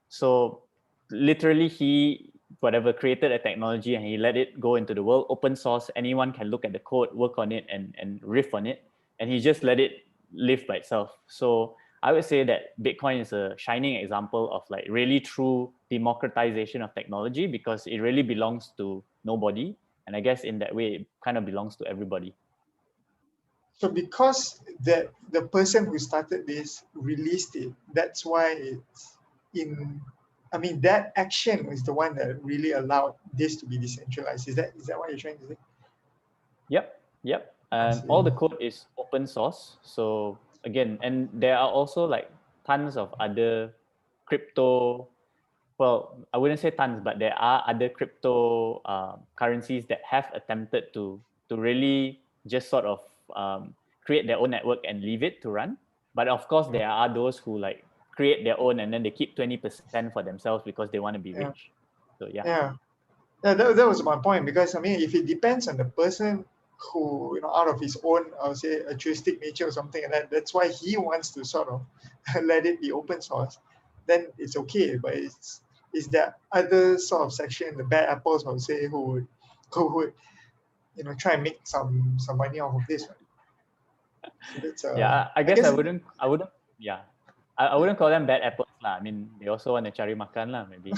So literally he whatever created a technology and he let it go into the world, open source, anyone can look at the code, work on it, and riff on it, and he just let it live by itself. So I would say that Bitcoin is a shining example of like really true democratization of technology because it really belongs to nobody, and I guess in that way it kind of belongs to everybody. So, because the person who started this released it, that's why it's in. I mean, that action is the one that really allowed this to be decentralized. Is that what you're trying to say? Yep. I And all see. the code is open source. So again, and there are also like tons of other crypto Well, I wouldn't say tons, but there are other crypto currencies that have attempted to really just sort of create their own network and leave it to run. But of course, there are those who like create their own and then they keep 20% for themselves because they want to be Yeah. rich. So yeah. Yeah. Yeah, that was my point, because I mean, if it depends on the person who, out of his own, I would say, altruistic nature or something like that, that's why he wants to sort of let it be open source, then it's okay. But it's that other sort of section, the bad apples, I would say, who would try and make some money off of this, right? So that's Yeah, I I guess guess I wouldn't, yeah. I wouldn't call them bad apples lah. I mean, they also want to cari makan lah, maybe.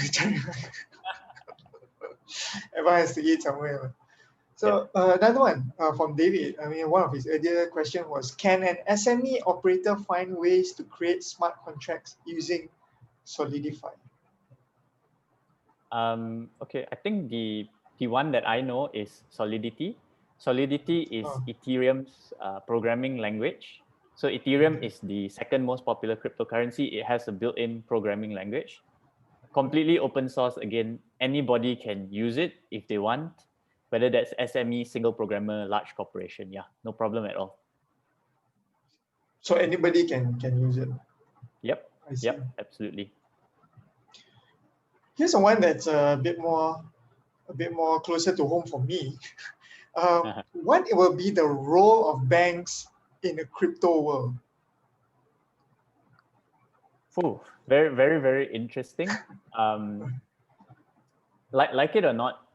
everyone has to eat somewhere. So another one from David. I mean, one of his earlier question was, can an SME operator find ways to create smart contracts using Solidify? Okay, I think the one that I know is Solidity. Solidity is Oh, Ethereum's programming language. So Ethereum is the second most popular cryptocurrency. It has a built-in programming language, completely open source. Again, anybody can use it if they want, whether that's SME, single programmer, large corporation. Yeah, no problem at all. so anybody can use it. Yep, I see. yep, absolutely. Here's a one that's a bit more closer to home for me. What will be the role of banks in a crypto world? Ooh, very, very, very interesting. Like it or not,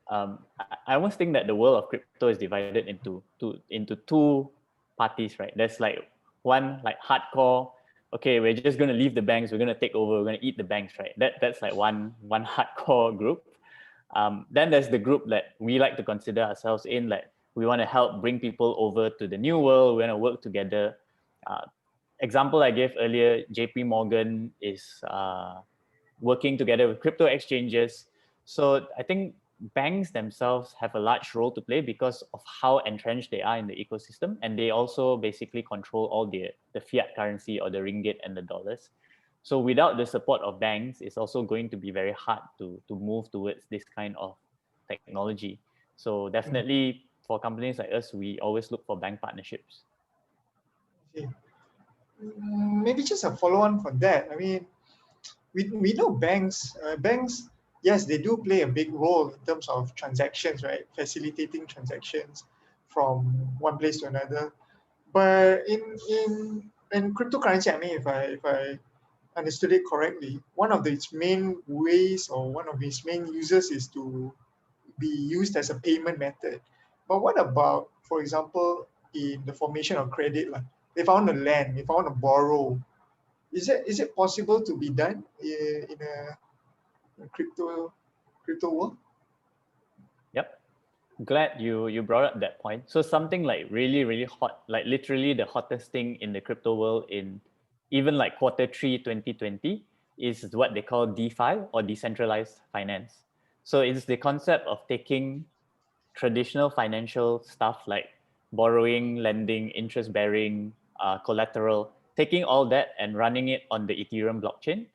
I almost think that the world of crypto is divided into two parties, right? There's like one like hardcore, okay, we're just going to leave the banks, we're going to take over, we're going to eat the banks, right? That's like one hardcore group. Then there's the group that we like to consider ourselves in, like we want to help bring people over to the new world, we want to work together. Example I gave earlier, JP Morgan is working together with crypto exchanges. So I think banks themselves have a large role to play because of how entrenched they are in the ecosystem, and they also basically control all the fiat currency or the ringgit and the dollars. So without the support of banks, it's also going to be very hard to move towards this kind of technology. So definitely for companies like us, we always look for bank partnerships. Okay. Maybe just a follow-on from that. I mean, we know banks, yes, they do play a big role in terms of transactions, right? Facilitating transactions from one place to another. But in cryptocurrency, I mean, if I understood it correctly, one of its main ways or one of its main uses is to be used as a payment method. But what about, for example, in the formation of credit? Like, if I want to lend, if I want to borrow, is it possible to be done in a crypto world? Yep. Glad you brought up that point. So something like really, really hot, like literally the hottest thing in the crypto world in even like Q3 2020 is what they call DeFi or decentralized finance. So it's the concept of taking traditional financial stuff like borrowing, lending, interest bearing, collateral, taking all that and running it on the Ethereum blockchain.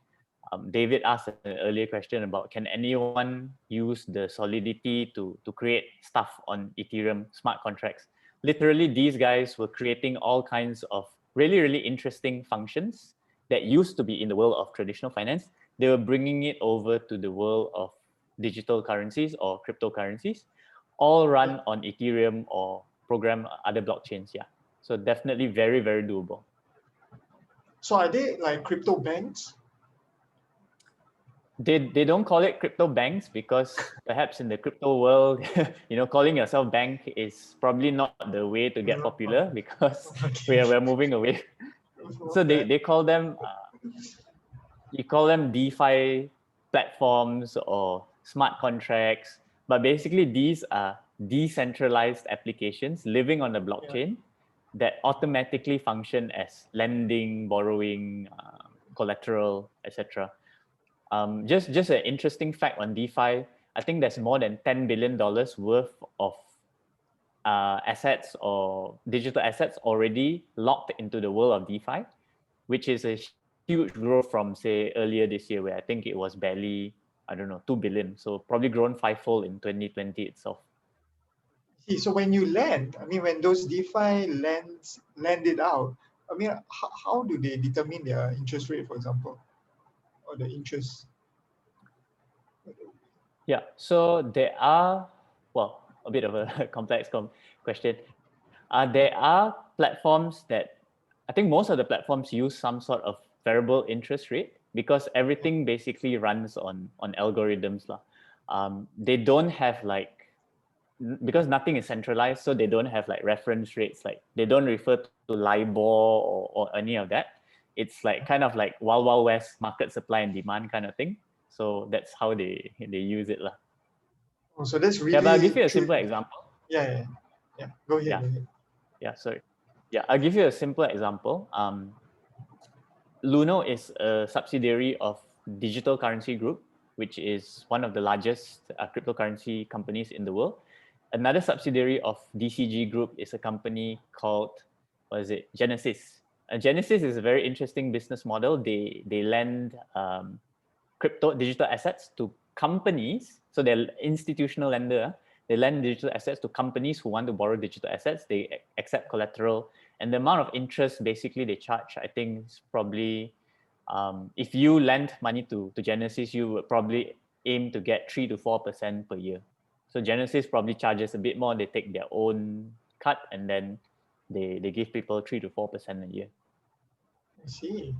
David asked an earlier question about can anyone use the Solidity to create stuff on Ethereum smart contracts. Literally, these guys were creating all kinds of really, really interesting functions that used to be in the world of traditional finance. They were bringing it over to the world of digital currencies or cryptocurrencies, all run on Ethereum or program other blockchains. Yeah. So definitely very, very doable. So are they like crypto banks? They don't call it crypto banks because perhaps in the crypto world, calling yourself bank is probably not the way to get popular because Okay. we're moving away. So they call them you call them DeFi platforms or smart contracts, but basically these are decentralized applications living on the blockchain that automatically function as lending, borrowing, collateral, etc. Just an interesting fact on DeFi. I think there's more than $10 billion worth of assets or digital assets already locked into the world of DeFi, which is a huge huge growth from say earlier this year, where I think it was barely, I don't know, 2 billion. So probably grown fivefold in 2020 itself. See, so when you lend, I mean, when those DeFi lend it out, I mean, how do they determine their interest rate, for example, or the interest? Yeah, so there are, well, a bit of a complex question. There are platforms that, I think most of the platforms use some sort of variable interest rate because everything basically runs on algorithms. They don't have like, because nothing is centralized, so they don't have like reference rates. Like they don't refer to LIBOR or any of that. It's like kind of like wild west market supply and demand kind of thing. So that's how they use it. Oh, so that's really Yeah, but I'll give you a true. simple example. Yeah. Go ahead. Yeah. Go ahead. Yeah, sorry. Yeah, I'll give you a simple example. Luno is a subsidiary of Digital Currency Group, which is one of the largest cryptocurrency companies in the world. Another subsidiary of DCG Group is a company called, what is it, Genesis. Genesis is a very interesting business model. They lend crypto digital assets to companies. So they're institutional lender. They lend digital assets to companies who want to borrow digital assets. They accept collateral, and the amount of interest basically they charge, I think, is probably, if you lend money to Genesis, you would probably aim to get 3 to 4% per year. So Genesis probably charges a bit more. They take their own cut, and then they give people 3 to 4% a year. I see.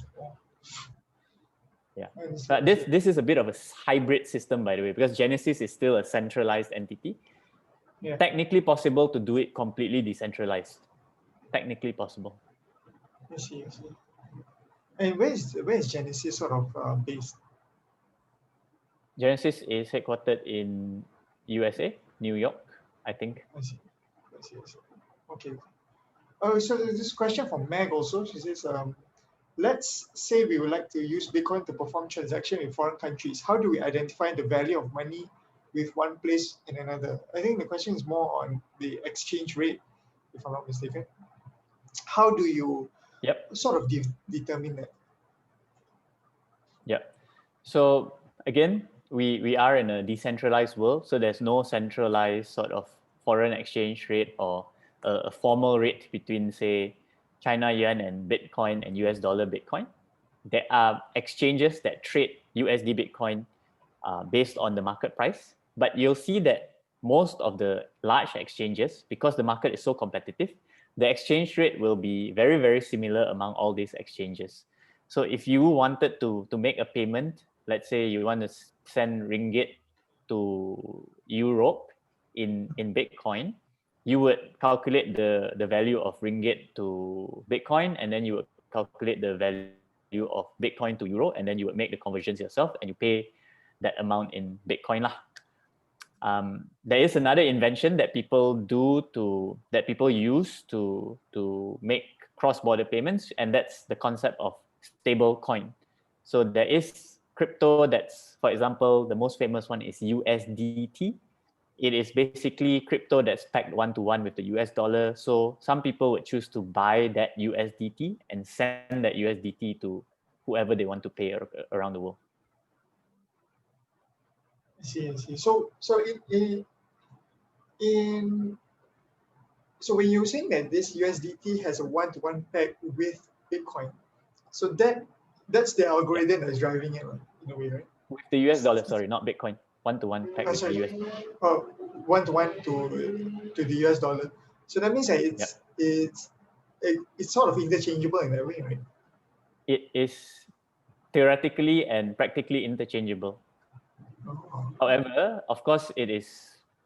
Yeah, but this is a bit of a hybrid system, by the way, because Genesis is still a centralized entity. Yeah. Technically possible to do it completely decentralized. Technically possible. I see. And where is Genesis sort of based? Genesis is headquartered in USA, New York, I think. I see. Okay. So there's this question from Meg also. She says, let's say we would like to use Bitcoin to perform transactions in foreign countries. How do we identify the value of money with one place and another? I think the question is more on the exchange rate, if I'm not mistaken. How do you sort of determine that? Yeah. So again, we are in a decentralized world, so there's no centralized sort of foreign exchange rate or a formal rate between, say, China yuan and Bitcoin and US dollar Bitcoin. There are exchanges that trade USD Bitcoin based on the market price, but you'll see that most of the large exchanges, because the market is so competitive, the exchange rate will be very, very similar among all these exchanges. So if you wanted to make a payment, let's say you want to send ringgit to Europe in Bitcoin, you would calculate the value of ringgit to Bitcoin, and then you would calculate the value of Bitcoin to Euro, and then you would make the conversions yourself, and you pay that amount in Bitcoin lah. There is another invention that people use to make cross-border payments, and that's the concept of stable coin. So there is crypto that's, for example, the most famous one is USDT. It is basically crypto that's pegged 1-to-1 with the US dollar. So some people would choose to buy that USDT and send that USDT to whoever they want to pay around the world. I see. So when you're saying that this USDT has a 1-to-1 peg with Bitcoin, so that's the algorithm that's driving it, in a way, right? With the US dollar, sorry, not Bitcoin. 1-to-1 peg with the US. 1-to-1 to the US dollar. So that means that it's sort of interchangeable in that way, right? It is theoretically and practically interchangeable. However, of course, it is,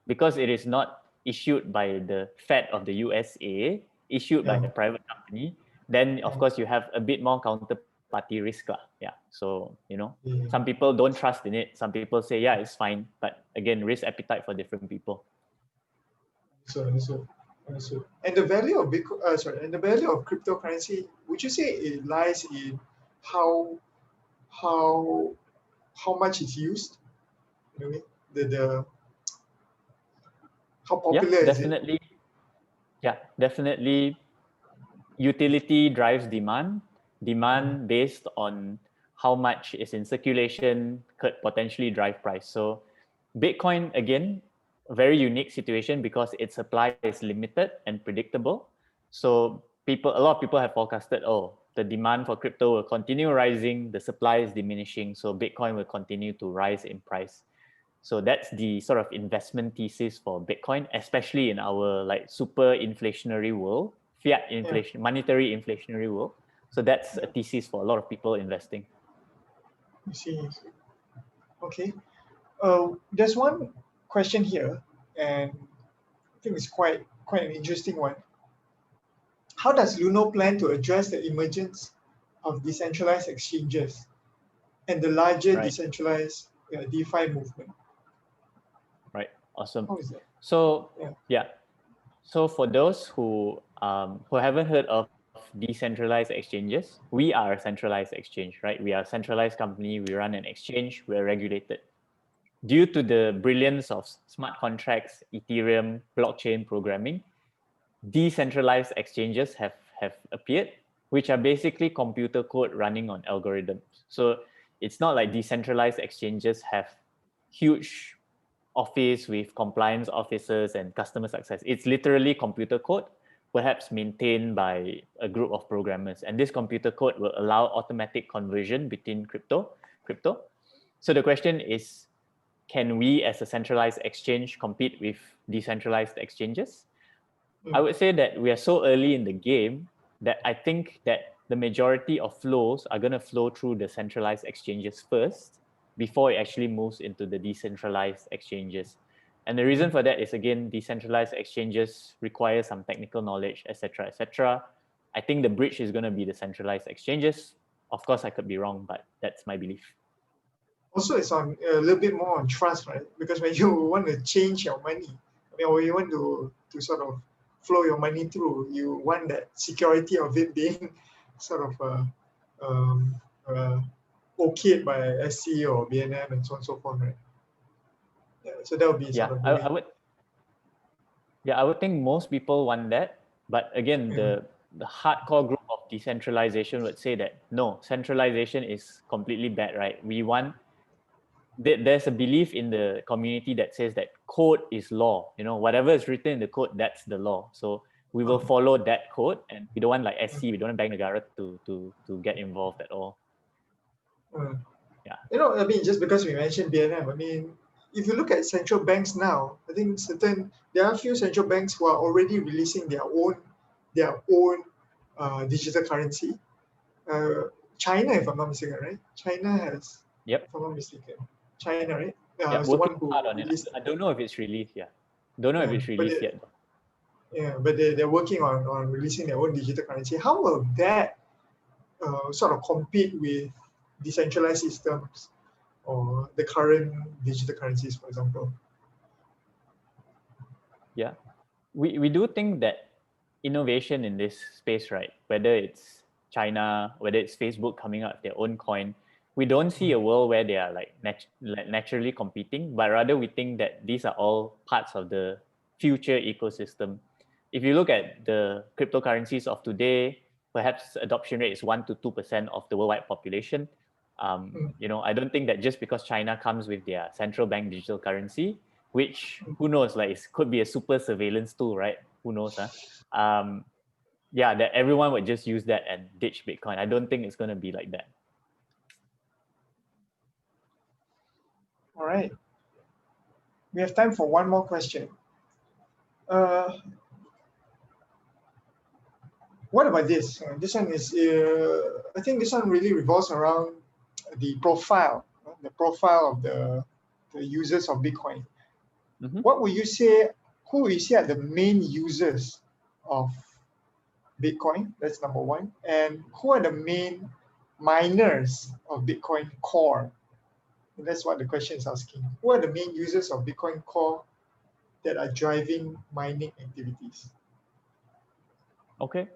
because it is not issued by the Fed of the USA, issued by a private company, then of course you have a bit more counterparty risk. So, some people don't trust in it. Some people say, yeah, it's fine. But again, risk appetite for different people. So, and the value of Bitcoin, and the value of cryptocurrency, would you say it lies in how much it's used? In a way, the how popular is it? Yeah, definitely. Utility drives demand. demand based on how much is in circulation could potentially drive price. So Bitcoin, again, a very unique situation because its supply is limited and predictable. So a lot of people have forecasted, oh, the demand for crypto will continue rising, the supply is diminishing, so Bitcoin will continue to rise in price. So that's the sort of investment thesis for Bitcoin, especially in our like super inflationary world, fiat inflation, monetary inflationary world. So that's a thesis for a lot of people investing. I see. Okay. There's one question here, and I think it's quite an interesting one. How does Luno plan to address the emergence of decentralized exchanges and the larger decentralized DeFi movement? Right. Awesome. How is that? So yeah. So for those who haven't heard of decentralized exchanges, we are a centralized exchange, right? We are a centralized company. We run an exchange. We're regulated. Due to the brilliance of smart contracts, Ethereum, blockchain programming, decentralized exchanges have appeared, which are basically computer code running on algorithms. So it's not like decentralized exchanges have huge office with compliance officers and customer success. It's literally computer code, perhaps maintained by a group of programmers. And this computer code will allow automatic conversion between crypto. So the question is, can we as a centralized exchange compete with decentralized exchanges? I would say that we are so early in the game that I think that the majority of flows are going to flow through the centralized exchanges first before it actually moves into the decentralized exchanges. And the reason for that is, again, decentralized exchanges require some technical knowledge, etc., etc. I think the bridge is going to be the centralized exchanges. Of course, I could be wrong, but that's my belief. Also, it's on a little bit more on trust, right? Because when you want to change your money, or you want to sort of flow your money through, you want that security of it being sort of okayed by SC or BNM and so on and so forth, right? Yeah, so that would be sort of I would think most people want that, but again, the hardcore group of decentralization would say that no, centralization is completely bad, right? There's a belief in the community that says that code is law. Whatever is written in the code, that's the law. So we will follow that code, and we don't want like SC, we don't want Bank Negara to get involved at all. Yeah. Just because we mentioned BNM, if you look at central banks now, I think there are a few central banks who are already releasing their own digital currency. China, if I'm not mistaken, right? China has, if I'm not mistaken. China, right? Working hard on it. I don't know if it's released yet. Don't know if it's released yet. Yeah, but they're working on releasing their own digital currency. How will that sort of compete with decentralized systems or the current digital currencies, for example? Yeah, we do think that innovation in this space, right? Whether it's China, whether it's Facebook coming out with their own coin, we don't see a world where they are like naturally competing, but rather we think that these are all parts of the future ecosystem. If you look at the cryptocurrencies of today, perhaps adoption rate is 1 to 2% of the worldwide population. I don't think that just because China comes with their central bank digital currency, which who knows, like it could be a super surveillance tool, right? Who knows, huh? That everyone would just use that and ditch Bitcoin. I don't think it's going to be like that. All right. We have time for one more question. What about this? This one is, I think this one really revolves around the profile of the users of Bitcoin. What would you say, who would you say are the main users of Bitcoin? That's number one. And who are the main miners of Bitcoin Core? And that's what the question is asking. Who are the main users of Bitcoin Core that are driving mining activities? Okay.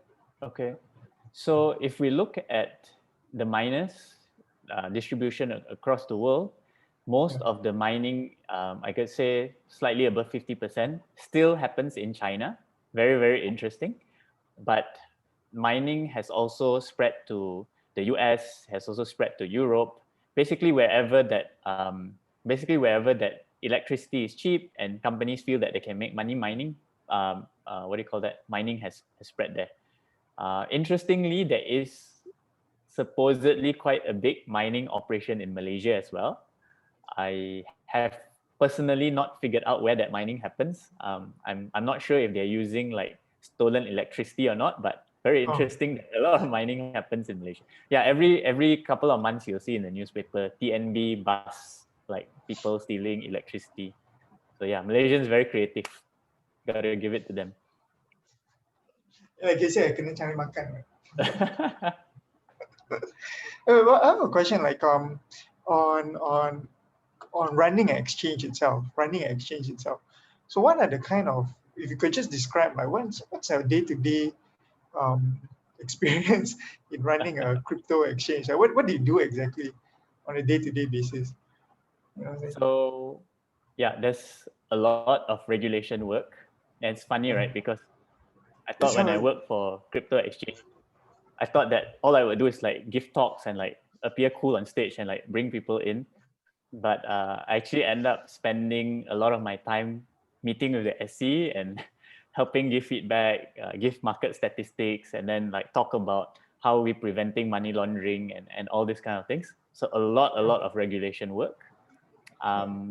So if we look at the miners distribution across the world, most of the mining, I could say slightly above 50%, still happens in China. Very, very interesting. But mining has also spread to the US, has also spread to Europe. Basically, wherever that electricity is cheap and companies feel that they can make money mining, mining has spread there. Interestingly, there is supposedly quite a big mining operation in Malaysia as well. I have personally not figured out where that mining happens. I'm not sure if they're using like stolen electricity or not, but very interesting that a lot of mining happens in Malaysia. Yeah, every couple of months you'll see in the newspaper TNB bus, like people stealing electricity. So yeah, Malaysians very creative. Gotta give it to them. Like you say, I kena cari makan. Well, I have a question like on running an exchange itself. So what are the kind of, if you could just describe like what's our day-to-day experience in running a crypto exchange? Like what do you do exactly on a day-to-day basis? You know what I'm saying? So yeah, there's a lot of regulation work. And it's funny, right? Because I thought when I worked for crypto exchange, I thought that all I would do is like give talks and like appear cool on stage and like bring people in. But I actually end up spending a lot of my time meeting with the SC and helping give feedback, give market statistics, and then like talk about how we're preventing money laundering and all these kind of things. So a lot of regulation work.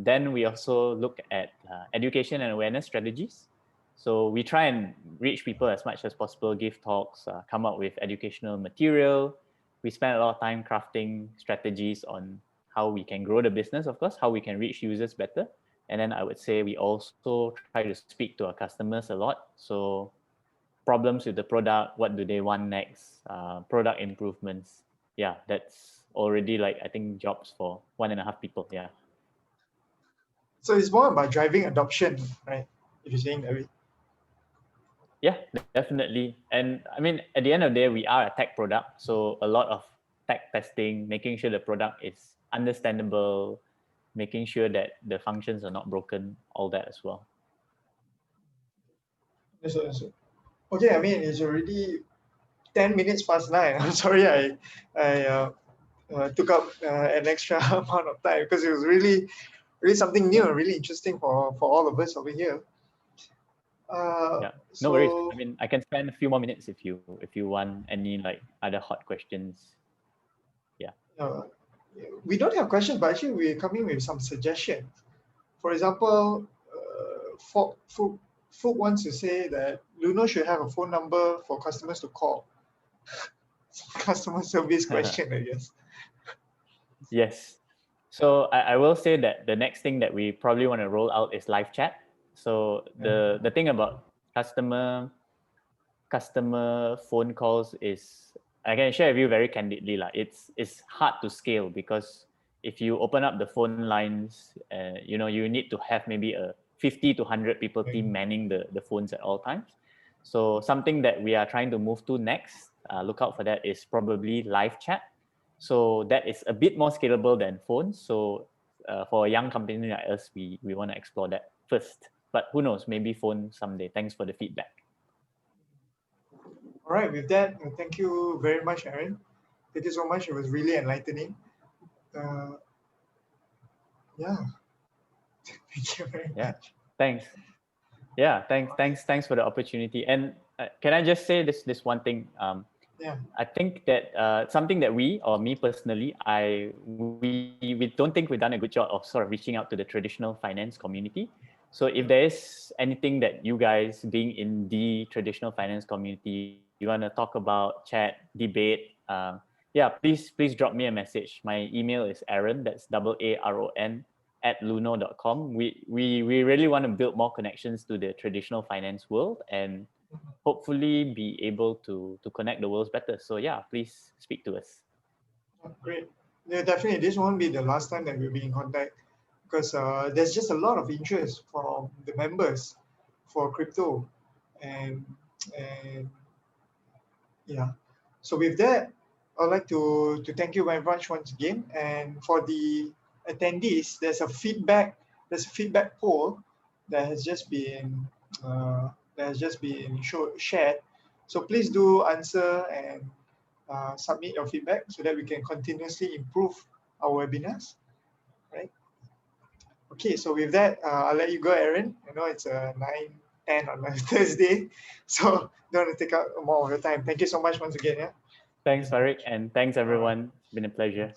Then we also look at education and awareness strategies. So we try and reach people as much as possible, give talks, come up with educational material. We spend a lot of time crafting strategies on how we can grow the business, of course, how we can reach users better. And then I would say we also try to speak to our customers a lot. So problems with the product, what do they want next, product improvements. Yeah, that's already like, I think, jobs for 1.5 people. Yeah. So it's more about driving adoption, right? If you're saying that way. Yeah, definitely. And I mean, at the end of the day, we are a tech product. So a lot of tech testing, making sure the product is understandable, making sure that the functions are not broken, all that as well. Yes, okay, I mean, it's already 10 minutes past 9. I'm sorry I took up an extra amount of time because it was really something new and really interesting for all of us over here. Yeah, no worries. I mean, I can spend a few more minutes if you want any like other hot questions. Yeah. We don't have questions, but actually we're coming with some suggestions. For example, Fook wants to say that Luno should have a phone number for customers to call. Customer service question, I guess. Yes. So I will say that the next thing that we probably want to roll out is live chat. So the thing about customer phone calls is, I can share with you very candidly, it's hard to scale because if you open up the phone lines, you need to have maybe a 50 to 100 people team manning the phones at all times. So something that we are trying to move to next, look out for that, is probably live chat. So that is a bit more scalable than phones. So for a young company like us, we want to explore that first. But who knows, maybe phone someday. Thanks for the feedback. All right, with that, thank you very much, Aaron. Thank you so much. It was really enlightening. Yeah. Thank you very much. Thanks. Yeah, thanks for the opportunity. And can I just say this one thing? I think that something that we, or me personally, we don't think we've done a good job of sort of reaching out to the traditional finance community. So if there is anything that you guys, being in the traditional finance community, you want to talk about, chat, debate, please drop me a message. My email is Aaron, that's AARON @luno.com. We really want to build more connections to the traditional finance world and hopefully be able to connect the worlds better. So yeah, please speak to us. Great. Yeah, definitely. This won't be the last time that we'll be in contact because there's just a lot of interest from the members for crypto, and yeah. So with that, I'd like to thank you very much once again. And for the attendees, there's a feedback poll that has just been shared. So please do answer and submit your feedback so that we can continuously improve our webinars, right? Okay, so with that, I'll let you go, Aaron. I know it's 9:10 on a Thursday, so don't want to take up more of your time. Thank you so much once again. Yeah. Thanks, Faridq, and thanks All right. everyone. It's been a pleasure.